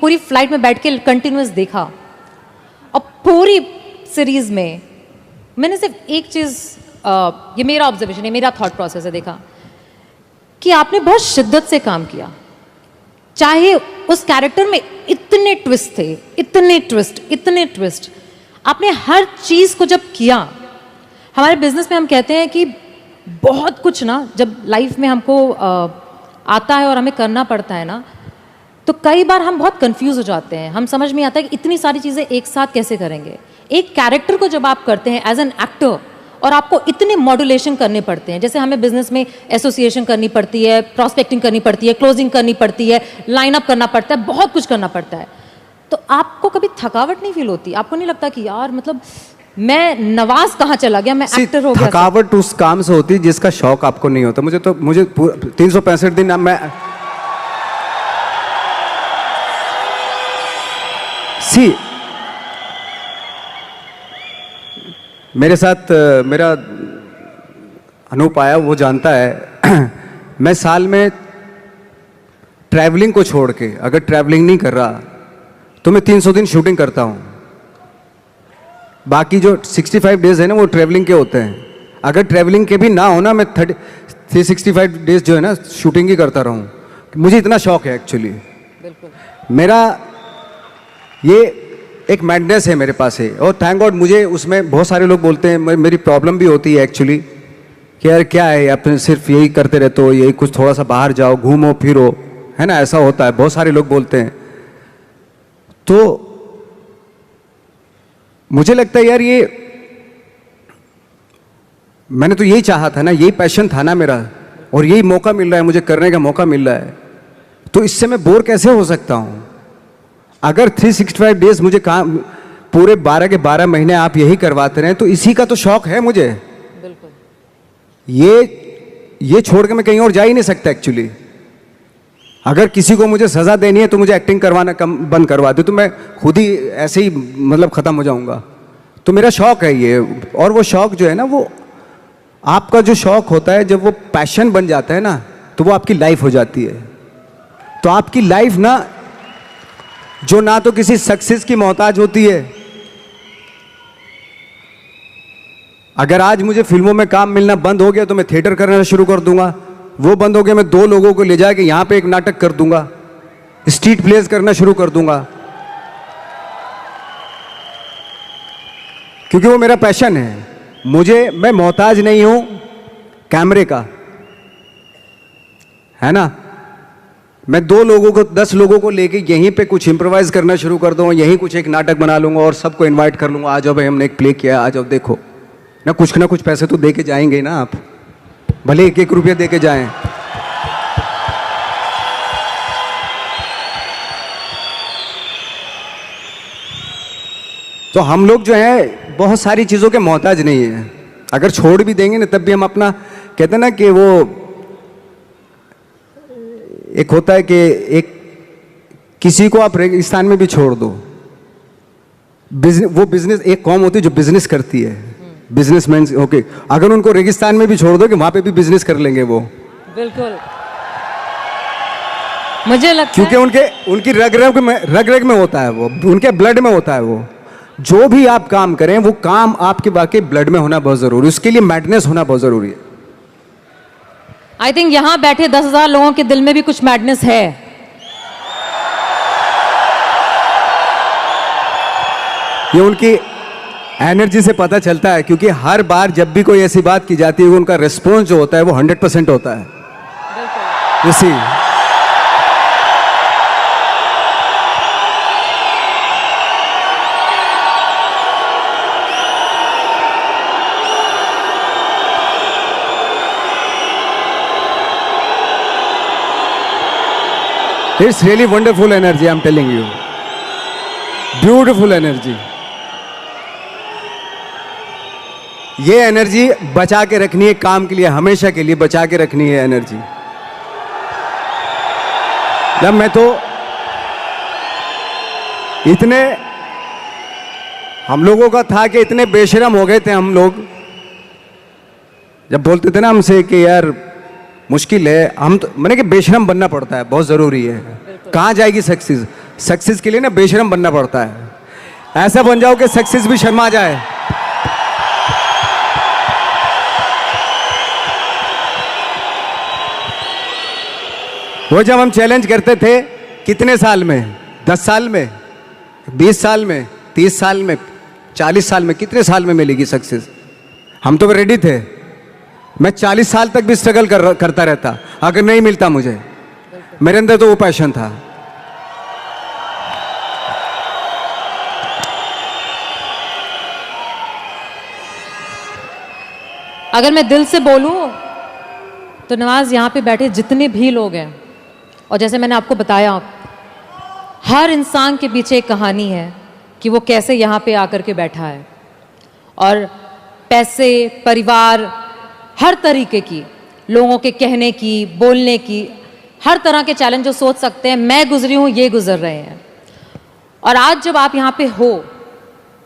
पूरी फ्लाइट में बैठ के कंटिन्यूस देखा। और पूरी सीरीज में मैंने सिर्फ एक चीज, ये मेरा ऑब्जर्वेशन है, मेरा थॉट प्रोसेस है, देखा कि आपने बहुत शिद्दत से काम किया। चाहे उस कैरेक्टर में इतने ट्विस्ट थे, इतने ट्विस्ट, आपने हर चीज को जब किया। हमारे बिजनेस में हम कहते हैं कि बहुत कुछ ना, जब लाइफ में हमको आता है और हमें करना पड़ता है ना, तो कई बार हम बहुत कंफ्यूज हो जाते हैं। हम समझ में आता है कि इतनी सारी चीजें एक साथ कैसे करेंगे। एक कैरेक्टर को जब आप करते हैं एज एन एक्टर, और आपको इतने मॉड्यूलेशन करने पड़ते हैं, जैसे हमें बिजनेस में एसोसिएशन करनी पड़ती है, प्रॉस्पेक्टिंग करनी पड़ती है, क्लोजिंग करनी पड़ती है, लाइनअप करना पड़ता है, बहुत कुछ करना पड़ता है। तो आपको कभी थकावट नहीं फील होती? आपको नहीं लगता कि यार मतलब मैं नवाज कहाँ चला गया, मैं एक्टर हो गया? थकावट उस काम से होती है जिसका शौक आपको नहीं होता। मुझे 365 दिन मैं मेरे साथ मेरा अनूप आया, वो जानता है मैं साल में ट्रैवलिंग को छोड़ के, अगर ट्रैवलिंग नहीं कर रहा तो मैं 300 दिन शूटिंग करता हूँ। बाकी जो 65 डेज है ना वो ट्रैवलिंग के होते हैं। अगर ट्रैवलिंग के भी ना होना, मैं 365 डेज जो है ना शूटिंग ही करता रहूँ। मुझे इतना शौक है एक्चुअली। मेरा ये एक मैडनेस है मेरे पास है, और थैंक गॉड मुझे उसमें बहुत सारे लोग बोलते हैं, मेरी प्रॉब्लम भी होती है एक्चुअली कि यार क्या है, आप सिर्फ यही करते रहते हो, यही कुछ थोड़ा सा बाहर जाओ, घूमो फिरो, है ना, ऐसा होता है, बहुत सारे लोग बोलते हैं। तो मुझे लगता है यार ये मैंने तो यही चाहा था ना, यही पैशन था ना मेरा, और यही मौका मिल रहा है मुझे, करने का मौका मिल रहा है, तो इससे मैं बोर कैसे हो सकता हूं? अगर 365 डेज मुझे काम, पूरे 12 के 12 महीने आप यही करवाते रहे, तो इसी का तो शौक है मुझे। बिल्कुल। ये छोड़ के मैं कहीं और जा ही नहीं सकता एक्चुअली। अगर किसी को मुझे सजा देनी है तो मुझे एक्टिंग करवाना बंद करवा दे, तो मैं खुद ही ऐसे ही मतलब खत्म हो जाऊंगा। तो मेरा शौक है ये, और वो शौक जो है ना, वो आपका जो शौक होता है, जब वो पैशन बन जाता है ना, तो वो आपकी लाइफ हो जाती है। तो आपकी लाइफ ना, जो ना तो किसी सक्सेस की मोहताज होती है। अगर आज मुझे फिल्मों में काम मिलना बंद हो गया तो मैं थिएटर करना शुरू कर दूंगा। वो बंद हो गया, मैं 2 लोगों को ले जाके यहां पे एक नाटक कर दूंगा, स्ट्रीट प्लेस करना शुरू कर दूंगा, क्योंकि वो मेरा पैशन है। मैं मोहताज नहीं हूं कैमरे का, है ना। मैं 2 लोगों को, 10 लोगों को लेके यहीं पे कुछ इम्प्रोवाइज करना शुरू कर दूंगा, यहीं कुछ एक नाटक बना लूंगा और सबको इनवाइट कर लूंगा, आ जाओ भाई हमने एक प्ले किया, आ जाओ देखो ना कुछ पैसे तो दे के जाएंगे ना आप, भले 1-1 रुपया दे के जाएं। तो हम लोग जो है बहुत सारी चीज़ों के मोहताज नहीं है। अगर छोड़ भी देंगे ना तब भी हम अपना, कहते हैं ना कि वो एक होता है कि एक किसी को आप रेगिस्तान में भी छोड़ दो, वो बिजनेस, एक कौम होती है जो बिजनेस करती है, बिजनेसमैन, ओके, अगर उनको रेगिस्तान में भी छोड़ दो कि वहां पे भी बिजनेस कर लेंगे वो। बिल्कुल। मुझे लगता क्योंकि उनकी रग रग में होता है वो, उनके ब्लड में होता है वो। जो भी आप काम करें वो काम आपके वाकई ब्लड में होना बहुत जरूरी है, उसके लिए मैडनेस होना बहुत जरूरी है। आई थिंक यहां बैठे 10,000 लोगों के दिल में भी कुछ मैडनेस है। ये उनकी एनर्जी से पता चलता है, क्योंकि हर बार जब भी कोई ऐसी बात की जाती है उनका रिस्पॉन्स जो होता है वो 100% होता है। इसी it's really wonderful energy, I am telling you, beautiful energy. ये एनर्जी बचा के रखनी है काम के लिए, हमेशा के लिए बचा के रखनी है एनर्जी। जब मैं तो इतने हम लोगों का था कि इतने बेशरम हो गए थे हम लोग, जब बोलते थे ना हमसे कि यार मुश्किल है, हम तो मैंने कि बेशरम बनना पड़ता है, बहुत ज़रूरी है। कहाँ जाएगी सक्सेस? सक्सेस के लिए ना बेशरम बनना पड़ता है। ऐसा बन जाओ कि सक्सेस भी शर्मा जाए। वो जब हम चैलेंज करते थे, कितने साल में, 10 साल में, 20 साल में, 30 साल में, 40 साल में, कितने साल में मिलेगी सक्सेस? हम तो रेडी थे। मैं 40 साल तक भी स्ट्रगल करता रहता अगर नहीं मिलता मुझे। मेरे अंदर तो वो पैशन था। अगर मैं दिल से बोलूं तो नवाज, यहाँ पे बैठे जितने भी लोग हैं, और जैसे मैंने आपको बताया, हर इंसान के पीछे एक कहानी है कि वो कैसे यहाँ पे आकर के बैठा है। और पैसे, परिवार, हर तरीके की, लोगों के कहने की, बोलने की, हर तरह के चैलेंज जो सोच सकते हैं, मैं गुजरी हूँ, ये गुजर रहे हैं। और आज जब आप यहाँ पे हो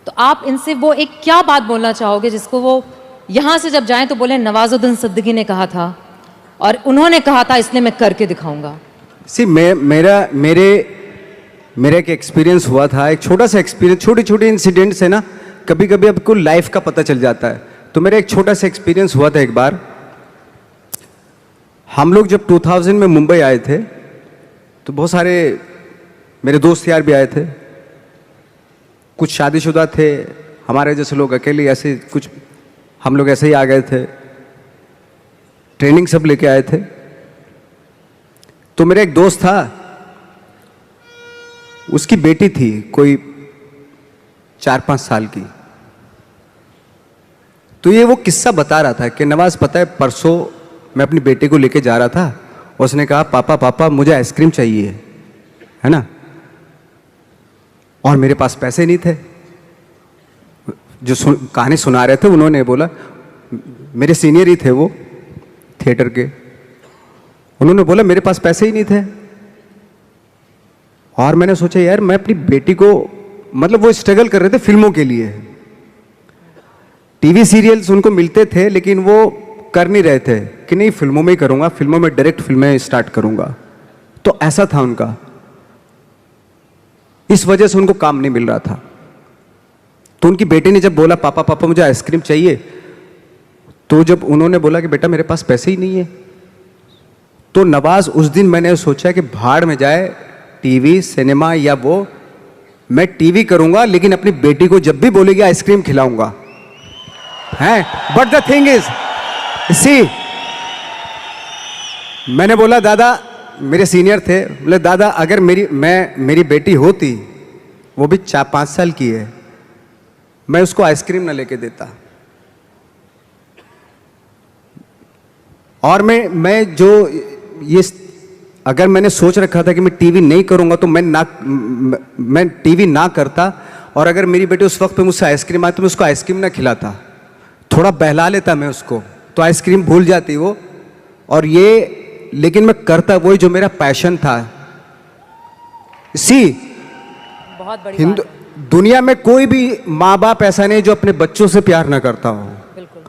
तो आप इनसे वो एक क्या बात बोलना चाहोगे जिसको वो यहाँ से जब जाएं तो बोले नवाजुद्दीन सिद्दीकी ने कहा था और उन्होंने कहा था, इसलिए मैं करके दिखाऊंगा। मेरा एक एक्सपीरियंस हुआ था, एक छोटा सा एक्सपीरियंस, छोटी छोटी इंसिडेंट्स है ना, कभी कभी आपको लाइफ का पता चल जाता है। तो मेरा एक छोटा सा एक्सपीरियंस हुआ था एक बार। हम लोग जब 2000 में मुंबई आए थे तो बहुत सारे मेरे दोस्त यार भी आए थे, कुछ शादीशुदा थे, हमारे जैसे लोग अकेले, ऐसे कुछ हम लोग ऐसे ही आ गए थे, ट्रेनिंग सब लेके आए थे। तो मेरा एक दोस्त था, उसकी बेटी थी कोई 4-5 साल की। तो ये वो किस्सा बता रहा था कि नवाज, पता है परसों मैं अपनी बेटी को लेके जा रहा था, उसने कहा पापा पापा मुझे आइसक्रीम चाहिए, है ना, और मेरे पास पैसे नहीं थे। जो कहानी सुना रहे थे उन्होंने बोला, मेरे सीनियर ही थे वो थिएटर के, उन्होंने बोला मेरे पास पैसे ही नहीं थे। और मैंने सोचा यार मैं अपनी बेटी को, मतलब वो स्ट्रगल कर रहे थे फिल्मों के लिए, टीवी सीरियल्स उनको मिलते थे लेकिन वो कर नहीं रहे थे कि नहीं फिल्मों में ही करूंगा, फिल्मों में डायरेक्ट फिल्में स्टार्ट करूंगा। तो ऐसा था उनका, इस वजह से उनको काम नहीं मिल रहा था। तो उनकी बेटी ने जब बोला पापा पापा मुझे आइसक्रीम चाहिए, तो जब उन्होंने बोला कि बेटा मेरे पास पैसे ही नहीं है, तो नवाज उस दिन मैंने सोचा कि भाड़ में जाए टीवी सिनेमा या वो, मैं टीवी करूंगा लेकिन अपनी बेटी को जब भी बोलेगी आइसक्रीम खिलाऊंगा, हैं। बट द थिंग इज, सी, मैंने बोला दादा, मेरे सीनियर थे, बोले दादा अगर मेरी बेटी होती, वो भी 4-5 साल की है, मैं उसको आइसक्रीम ना लेके देता। और मैं जो ये, अगर मैंने सोच रखा था कि मैं टीवी नहीं करूंगा तो मैं टीवी ना करता, और अगर मेरी बेटी उस वक्त पे मुझसे आइसक्रीम आती तो मैं उसको आइसक्रीम ना खिलाता, थोड़ा बहला लेता मैं उसको, तो आइसक्रीम भूल जाती वो। और ये, लेकिन मैं करता वही जो मेरा पैशन था। सी, बहुत बड़ी बात है। दुनिया में कोई भी माँ बाप ऐसा नहीं जो अपने बच्चों से प्यार ना करता हो, बिल्कुल।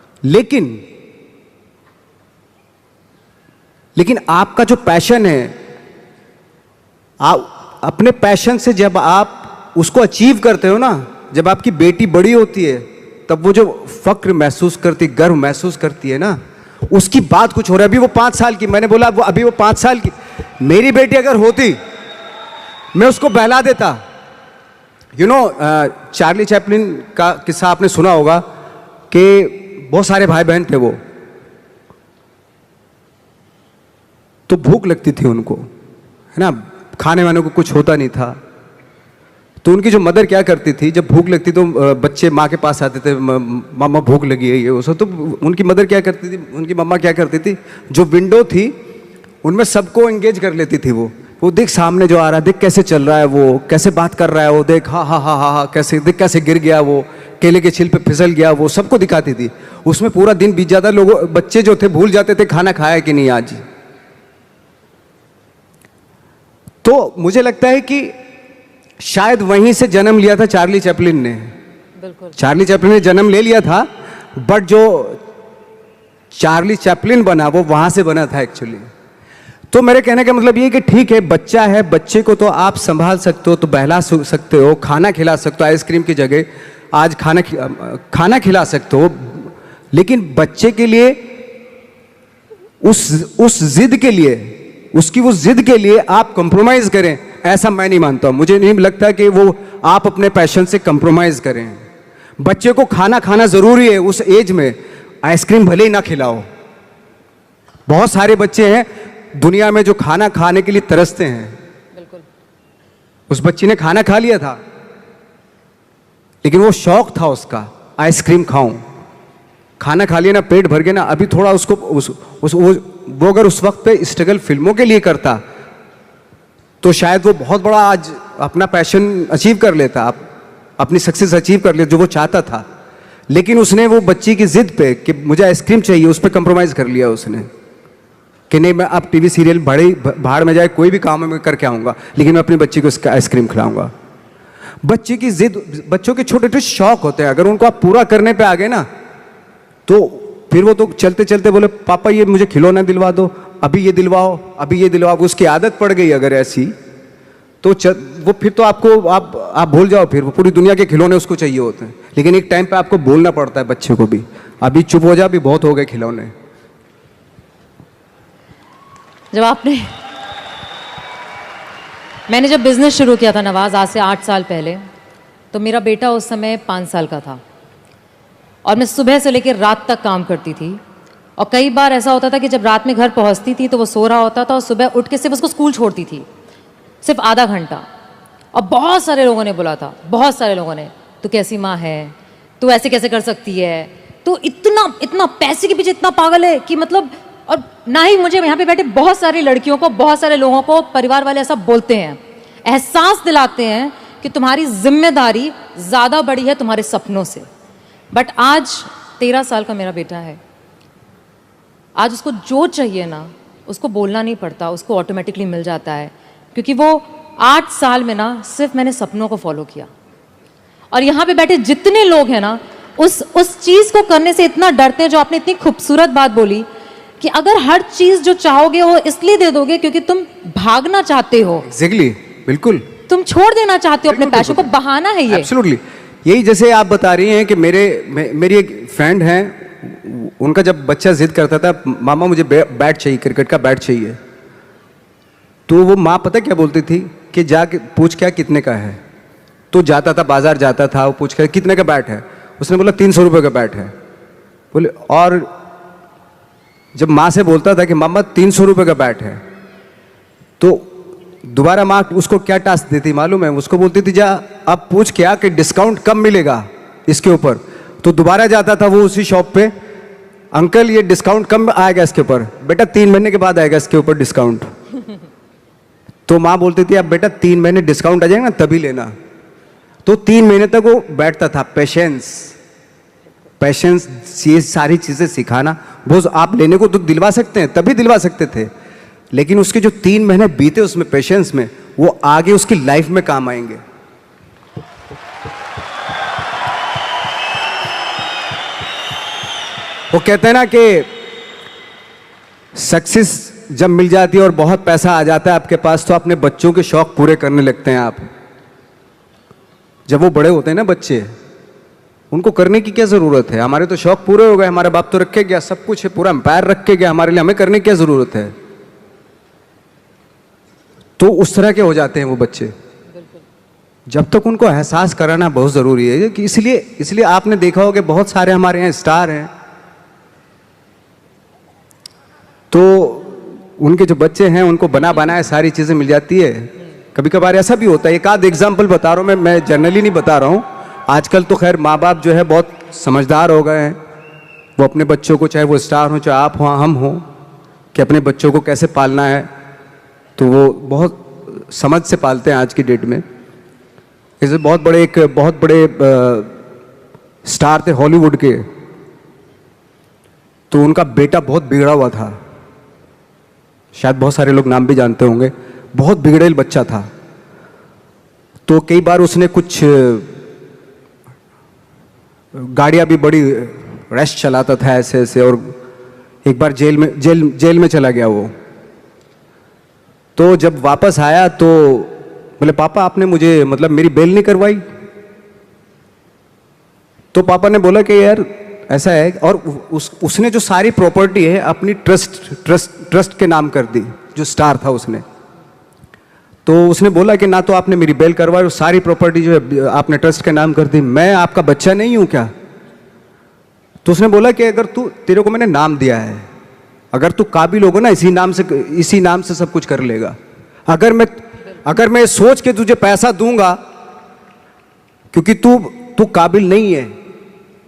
लेकिन आपका जो पैशन है, आप अपने पैशन से जब आप उसको अचीव करते हो ना, जब आपकी बेटी बड़ी होती है, तब वो जो फक्र महसूस करती, गर्व महसूस करती है ना, उसकी बात कुछ हो रहा है। अभी वो 5 साल की, मैंने बोला अभी वो 5 साल की, मेरी बेटी अगर होती मैं उसको बहला देता। यू नो, चार्ली चैपलिन का किस्सा आपने सुना होगा कि बहुत सारे भाई बहन थे वो, तो भूख लगती थी उनको, है ना, खाने वाने को कुछ होता नहीं था। तो उनकी जो मदर क्या करती थी, जब भूख लगती तो बच्चे माँ के पास आते थे, मामा भूख लगी है ये वो सब, तो उनकी मदर क्या करती थी, उनकी मम्मा क्या करती थी, जो विंडो थी उनमें सबको एंगेज कर लेती थी। वो देख सामने जो आ रहा है, देख कैसे चल रहा है, वो कैसे बात कर रहा है, वो देख हा हा हा हा हा, कैसे देख कैसे गिर गया, वो केले के छिल पे फिसल गया, वो सबको दिखाती थी। उसमें पूरा दिन बीत जाता, लोगों बच्चे जो थे भूल जाते थे खाना खाया कि नहीं आज। तो मुझे लगता है कि शायद वहीं से जन्म लिया था चार्ली चैपलिन ने। बिल्कुल, चार्ली चैपलिन ने जन्म ले लिया था, बट जो चार्ली चैपलिन बना वो वहां से बना था एक्चुअली। तो मेरे कहने का मतलब ये कि ठीक है, बच्चा है, बच्चे को तो आप संभाल सकते हो, तो बहला सकते हो, खाना खिला सकते हो, आइसक्रीम की जगह आज खाना खिला सकते हो, लेकिन बच्चे के लिए उस जिद के लिए, उसकी वो जिद के लिए आप कंप्रोमाइज करें, ऐसा मैं नहीं मानता। मुझे नहीं लगता कि वो आप अपने पैशन से कंप्रोमाइज करें। बच्चे को खाना जरूरी है उस एज में, आइसक्रीम भले ही ना खिलाओ। बहुत सारे बच्चे हैं दुनिया में जो खाना खाने के लिए तरसते हैं। बिल्कुल। उस बच्ची ने खाना खा लिया था, लेकिन वो शौक था उसका, आइसक्रीम खाऊं, खाना खा लिया ना, पेट भर गया ना, अभी थोड़ा उसको वो अगर उस वक्त पे स्ट्रगल फिल्मों के लिए करता तो शायद वो बहुत बड़ा आज अपना पैशन अचीव कर लेता, अपनी सक्सेस अचीव कर लेता जो वो चाहता था। लेकिन उसने वो बच्ची की जिद पे कि मुझे आइसक्रीम चाहिए, उस पर कंप्रोमाइज़ कर लिया उसने कि नहीं मैं अब टीवी सीरियल भाड़ में जाए कोई भी काम मैं करके आऊँगा, लेकिन मैं अपनी बच्ची को इसका आइसक्रीम खिलाऊंगा। बच्चे की जिद, बच्चों के छोटे छोटे शौक होते हैं, अगर उनको आप पूरा करने पे आ गए ना तो फिर वो तो चलते चलते बोले पापा ये मुझे खिलौना दिलवा दो, अभी ये दिलवाओ, अभी ये दिलवाओ। उसकी आदत पड़ गई अगर ऐसी तो वो फिर तो आपको आप भूल जाओ, फिर वो पूरी दुनिया के खिलौने उसको चाहिए होते हैं। लेकिन एक टाइम पे आपको बोलना पड़ता है बच्चे को भी, अभी चुप हो जा, अभी बहुत हो गए खिलौने। मैंने जब बिजनेस शुरू किया था नवाज, आज से 8 साल पहले, तो मेरा बेटा उस समय 5 साल का था और मैं सुबह से लेकर रात तक काम करती थी। और कई बार ऐसा होता था कि जब रात में घर पहुंचती थी तो वो सो रहा होता था और सुबह उठ के सिर्फ उसको स्कूल छोड़ती थी, सिर्फ आधा घंटा। और बहुत सारे लोगों ने बोला था, बहुत सारे लोगों ने, तू कैसी माँ है, तू ऐसे कैसे कर सकती है, तू इतना पैसे के पीछे इतना पागल है कि मतलब। और ना ही मुझे यहाँ पे बैठे बहुत सारी लड़कियों को, बहुत सारे लोगों को परिवार वाले ऐसा बोलते हैं, एहसास दिलाते हैं कि तुम्हारी जिम्मेदारी ज़्यादा बड़ी है तुम्हारे सपनों से। बट आज 13 साल का मेरा बेटा है, आज उसको जो चाहिए ना उसको बोलना नहीं पड़ता, उसको ऑटोमेटिकली मिल जाता है, क्योंकि वो 8 साल में ना सिर्फ मैंने सपनों को फॉलो किया। और यहाँ पे बैठे जितने लोग हैं ना उस चीज़ को करने से इतना डरते हैं, जो आपने इतनी खूबसूरत बात बोली कि अगर हर चीज़ जो चाहोगे वो इसलिए दे दोगे क्योंकि तुम भागना चाहते हो। एग्जैक्टली, बिल्कुल, तुम छोड़ देना चाहते हो अपने पैशन को, बहाना है ये। एब्सोल्युटली। यही जैसे आप बता रही हैं कि मेरी एक फ्रेंड है, उनका जब बच्चा जिद करता था मामा मुझे बैट चाहिए, क्रिकेट का बैट चाहिए, तो वो माँ पता क्या बोलती थी कि जाके पूछ क्या कितने का है। तो जाता था, बाजार जाता था, वो पूछ कर कितने का बैट है, उसने बोला 300 रुपये का बैट है। बोले, और जब माँ से बोलता था कि मामा 300 रुपये का बैट है, तो दोबारा माँ उसको क्या टास्क देती मालूम है, उसको बोलती थी जा अब पूछ क्या कि डिस्काउंट कब मिलेगा इसके ऊपर। तो दोबारा जाता था वो उसी शॉप पे, अंकल ये डिस्काउंट कब आएगा इसके ऊपर। बेटा 3 महीने के बाद आएगा इसके ऊपर डिस्काउंट। तो माँ बोलती थी अब बेटा 3 महीने डिस्काउंट आ जाएगा ना तभी लेना। तो 3 महीने तक वो बैठता था। पेशेंस ये सारी चीज़ें सिखाना, वो आप लेने को तो दिलवा सकते हैं, तभी दिलवा सकते थे, लेकिन उसके जो 3 महीने बीते उसमें पेशेंस में, वो आगे उसकी लाइफ में काम आएंगे। वो कहते हैं ना कि सक्सेस जब मिल जाती है और बहुत पैसा आ जाता है आपके पास, तो अपने बच्चों के शौक पूरे करने लगते हैं आप। जब वो बड़े होते हैं ना बच्चे, उनको करने की क्या ज़रूरत है, हमारे तो शौक पूरे हो गए, हमारे बाप तो रख के गया, सब कुछ है, पूरा एम्पायर रख के गया हमारे लिए, हमें करने की क्या ज़रूरत है। तो उस तरह के हो जाते हैं वो बच्चे। जब तक उनको एहसास कराना बहुत ज़रूरी है कि इसलिए आपने देखा होगा बहुत सारे हमारे यहाँ स्टार हैं, तो उनके जो बच्चे हैं उनको बनाए सारी चीज़ें मिल जाती है। कभी कभार ऐसा भी होता है, एक आध एग्जाम्पल बता रहा हूँ मैं जनरली नहीं बता रहा हूँ। आजकल तो खैर माँ बाप जो है बहुत समझदार हो गए हैं, वो अपने बच्चों को, चाहे वो स्टार हो चाहे आप हो हम हो, कि अपने बच्चों को कैसे पालना है, तो वो बहुत समझ से पालते हैं आज की डेट में। जैसे बहुत बड़े स्टार थे हॉलीवुड के, तो उनका बेटा बहुत बिगड़ा हुआ था, शायद बहुत सारे लोग नाम भी जानते होंगे, बहुत बिगड़ेल बच्चा था। तो कई बार उसने कुछ गाड़ियां भी बड़ी रैश चलाता था ऐसे, और एक बार जेल में चला गया वो। तो जब वापस आया तो बोले पापा आपने मुझे मतलब मेरी बेल नहीं करवाई। तो पापा ने बोला कि यार ऐसा है, और उसने जो सारी प्रॉपर्टी है अपनी ट्रस्ट के नाम कर दी, जो स्टार था उसने। तो उसने बोला कि ना तो आपने मेरी बेल करवाई और सारी प्रॉपर्टी जो है आपने ट्रस्ट के नाम कर दी, मैं आपका बच्चा नहीं हूं क्या। तो उसने बोला कि अगर तेरे को मैंने नाम दिया है, अगर तू काबिल होगा ना इसी नाम से सब कुछ कर लेगा। अगर मैं सोच के तुझे पैसा दूंगा क्योंकि तू काबिल नहीं है,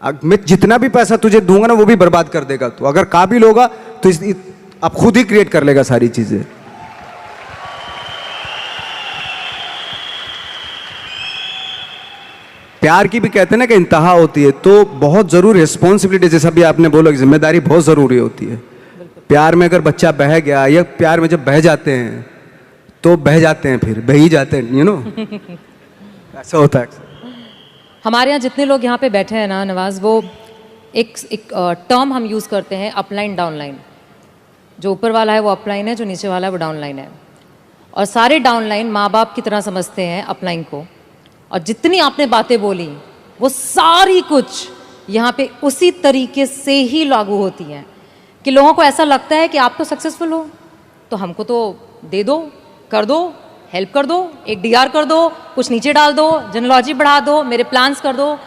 मैं जितना भी पैसा तुझे दूंगा ना वो भी बर्बाद कर देगा तू। अगर काबिल होगा तो आप खुद ही क्रिएट कर लेगा सारी चीजें। प्यार की भी कहते हैं ना कि इंतहा होती है, तो बहुत जरूरी रिस्पॉन्सिबिलिटी, जैसा भी आपने बोला, जिम्मेदारी बहुत जरूरी होती है। प्यार में अगर बच्चा बह गया, या प्यार में जब बह जाते हैं तो बह जाते हैं, फिर बह ही जाते हैं, ऐसा होता है। हमारे यहाँ जितने लोग यहाँ पे बैठे हैं ना नवाज, वो एक टर्म हम यूज़ करते हैं, अपलाइन डाउनलाइन। जो ऊपर वाला है वो अपलाइन है, जो नीचे वाला है वो डाउनलाइन है। और सारे डाउनलाइन माँ बाप की तरह समझते हैं अपलाइन को। और जितनी आपने बातें बोली वो सारी कुछ यहाँ पे उसी तरीके से ही लागू होती हैं कि लोगों को ऐसा लगता है कि आप तो सक्सेसफुल हो तो हमको तो दे दो, कर दो, हेल्प कर दो, एक डीआर कर दो, कुछ नीचे डाल दो, जेनोलॉजी बढ़ा दो, मेरे प्लान्स कर दो।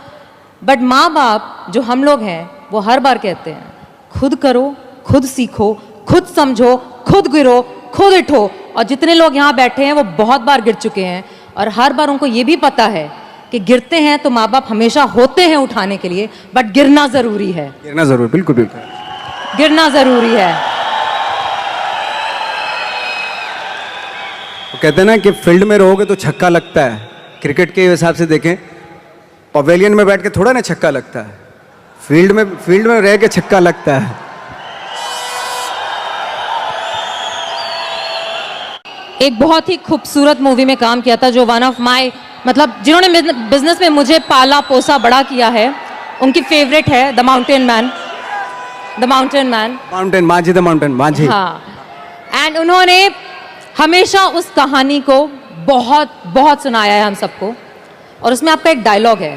बट माँ बाप जो हम लोग हैं वो हर बार कहते हैं खुद करो, खुद सीखो, खुद समझो, खुद गिरो, खुद उठो। और जितने लोग यहाँ बैठे हैं वो बहुत बार गिर चुके हैं और हर बार उनको ये भी पता है कि गिरते हैं तो माँ बाप हमेशा होते हैं उठाने के लिए, बट गिरना जरूरी है। गिरना जरूरी, बिल्कुल बिल्कुल गिरना जरूरी है। वो कहते हैं ना कि फील्ड में रहोगे तो छक्का लगता है। क्रिकेट के हिसाब से देखें, पवेलियन में बैठ के थोड़ा ना छक्का लगता है, फील्ड में रह के छक्का लगता है। एक बहुत ही खूबसूरत मूवी में काम किया था जो वन ऑफ माय, मतलब जिन्होंने बिजनेस में मुझे पाला पोसा बड़ा किया है, उनकी फेवरेट है the mountain man. The mountain man, mountain माझी, द माउंटेन माझी। हाँ, एंड उन्होंने हमेशा उस कहानी को बहुत बहुत सुनाया है हम सबको। और उसमें आपका एक डायलॉग है।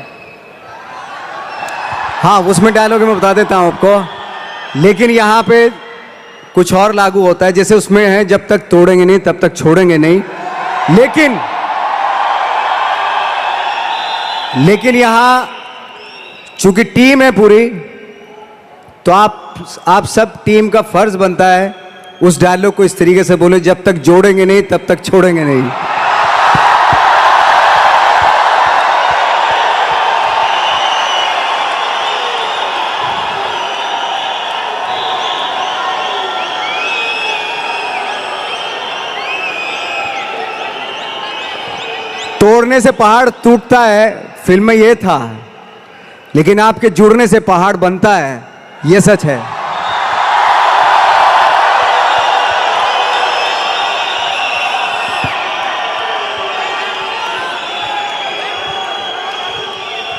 हाँ, उसमें डायलॉग मैं बता देता हूँ आपको, लेकिन यहाँ पे कुछ और लागू होता है। जैसे उसमें है, जब तक तोड़ेंगे नहीं तब तक छोड़ेंगे नहीं। लेकिन यहाँ चूंकि टीम है पूरी, तो आप सब टीम का फर्ज बनता है उस डायलॉग को इस तरीके से बोले, जब तक जोड़ेंगे नहीं तब तक छोड़ेंगे नहीं। तोड़ने से पहाड़ टूटता है, फिल्म में ये था, लेकिन आपके जुड़ने से पहाड़ बनता है, ये सच है।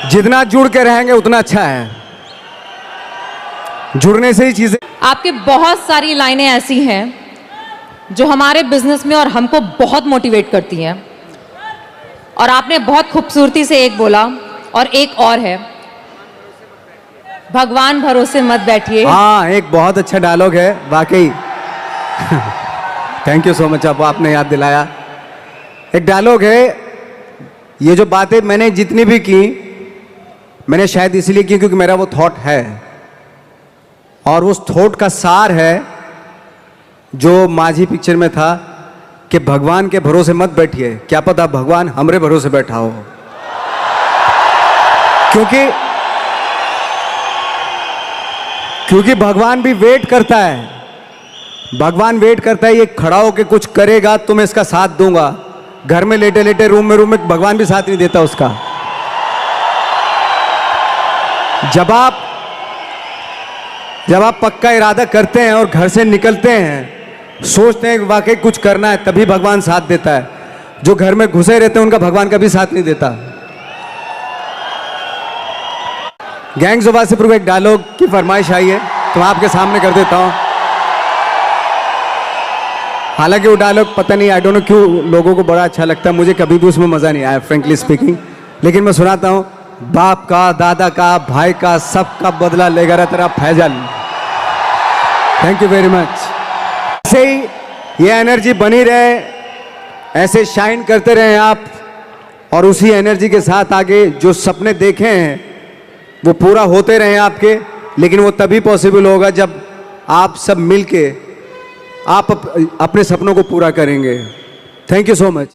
जितना जुड़ के रहेंगे उतना अच्छा है। जुड़ने से ही चीजें। आपके बहुत सारी लाइनें ऐसी हैं जो हमारे बिजनेस में और हमको बहुत मोटिवेट करती हैं। और आपने बहुत खूबसूरती से एक बोला, और एक और है, भगवान भरोसे मत बैठिए। हाँ, एक बहुत अच्छा डायलॉग है वाकई। थैंक यू सो मच, आपने याद दिलाया। एक डायलॉग है, ये जो बातें मैंने जितनी भी की, मैंने शायद इसलिए की क्योंकि मेरा वो थॉट है, और उस थॉट का सार है जो माझी पिक्चर में था कि भगवान के भरोसे मत बैठिए, क्या पता भगवान हमरे भरोसे बैठा हो। क्योंकि भगवान भी वेट करता है। भगवान वेट करता है, ये खड़ा होके कुछ करेगा तो मैं इसका साथ दूंगा। घर में लेटे लेटे रूम में भगवान भी साथ नहीं देता उसका। जब आप पक्का इरादा करते हैं और घर से निकलते हैं, सोचते हैं कि वाकई कुछ करना है, तभी भगवान साथ देता है। जो घर में घुसे रहते हैं उनका भगवान कभी साथ नहीं देता। गैंग्स ऑफ वासेपुर को एक डायलॉग की फरमाइश आई है, तो मैं आपके सामने कर देता हूं। हालांकि वो डायलॉग पता नहीं, आई डोंट नो क्यों लोगों को बड़ा अच्छा लगता है, मुझे कभी भी उसमें मजा नहीं आया फ्रेंकली स्पीकिंग। लेकिन मैं सुनाता हूं। बाप का, दादा का, भाई का, सबका बदला लेगा रे तेरा Faisal. Thank you very much. ऐसे ही ये एनर्जी बनी रहे, ऐसे शाइन करते रहे आप, और उसी एनर्जी के साथ आगे जो सपने देखे हैं वो पूरा होते रहे आपके। लेकिन वो तभी पॉसिबल होगा जब आप सब मिलके आप अपने सपनों को पूरा करेंगे। Thank you so much.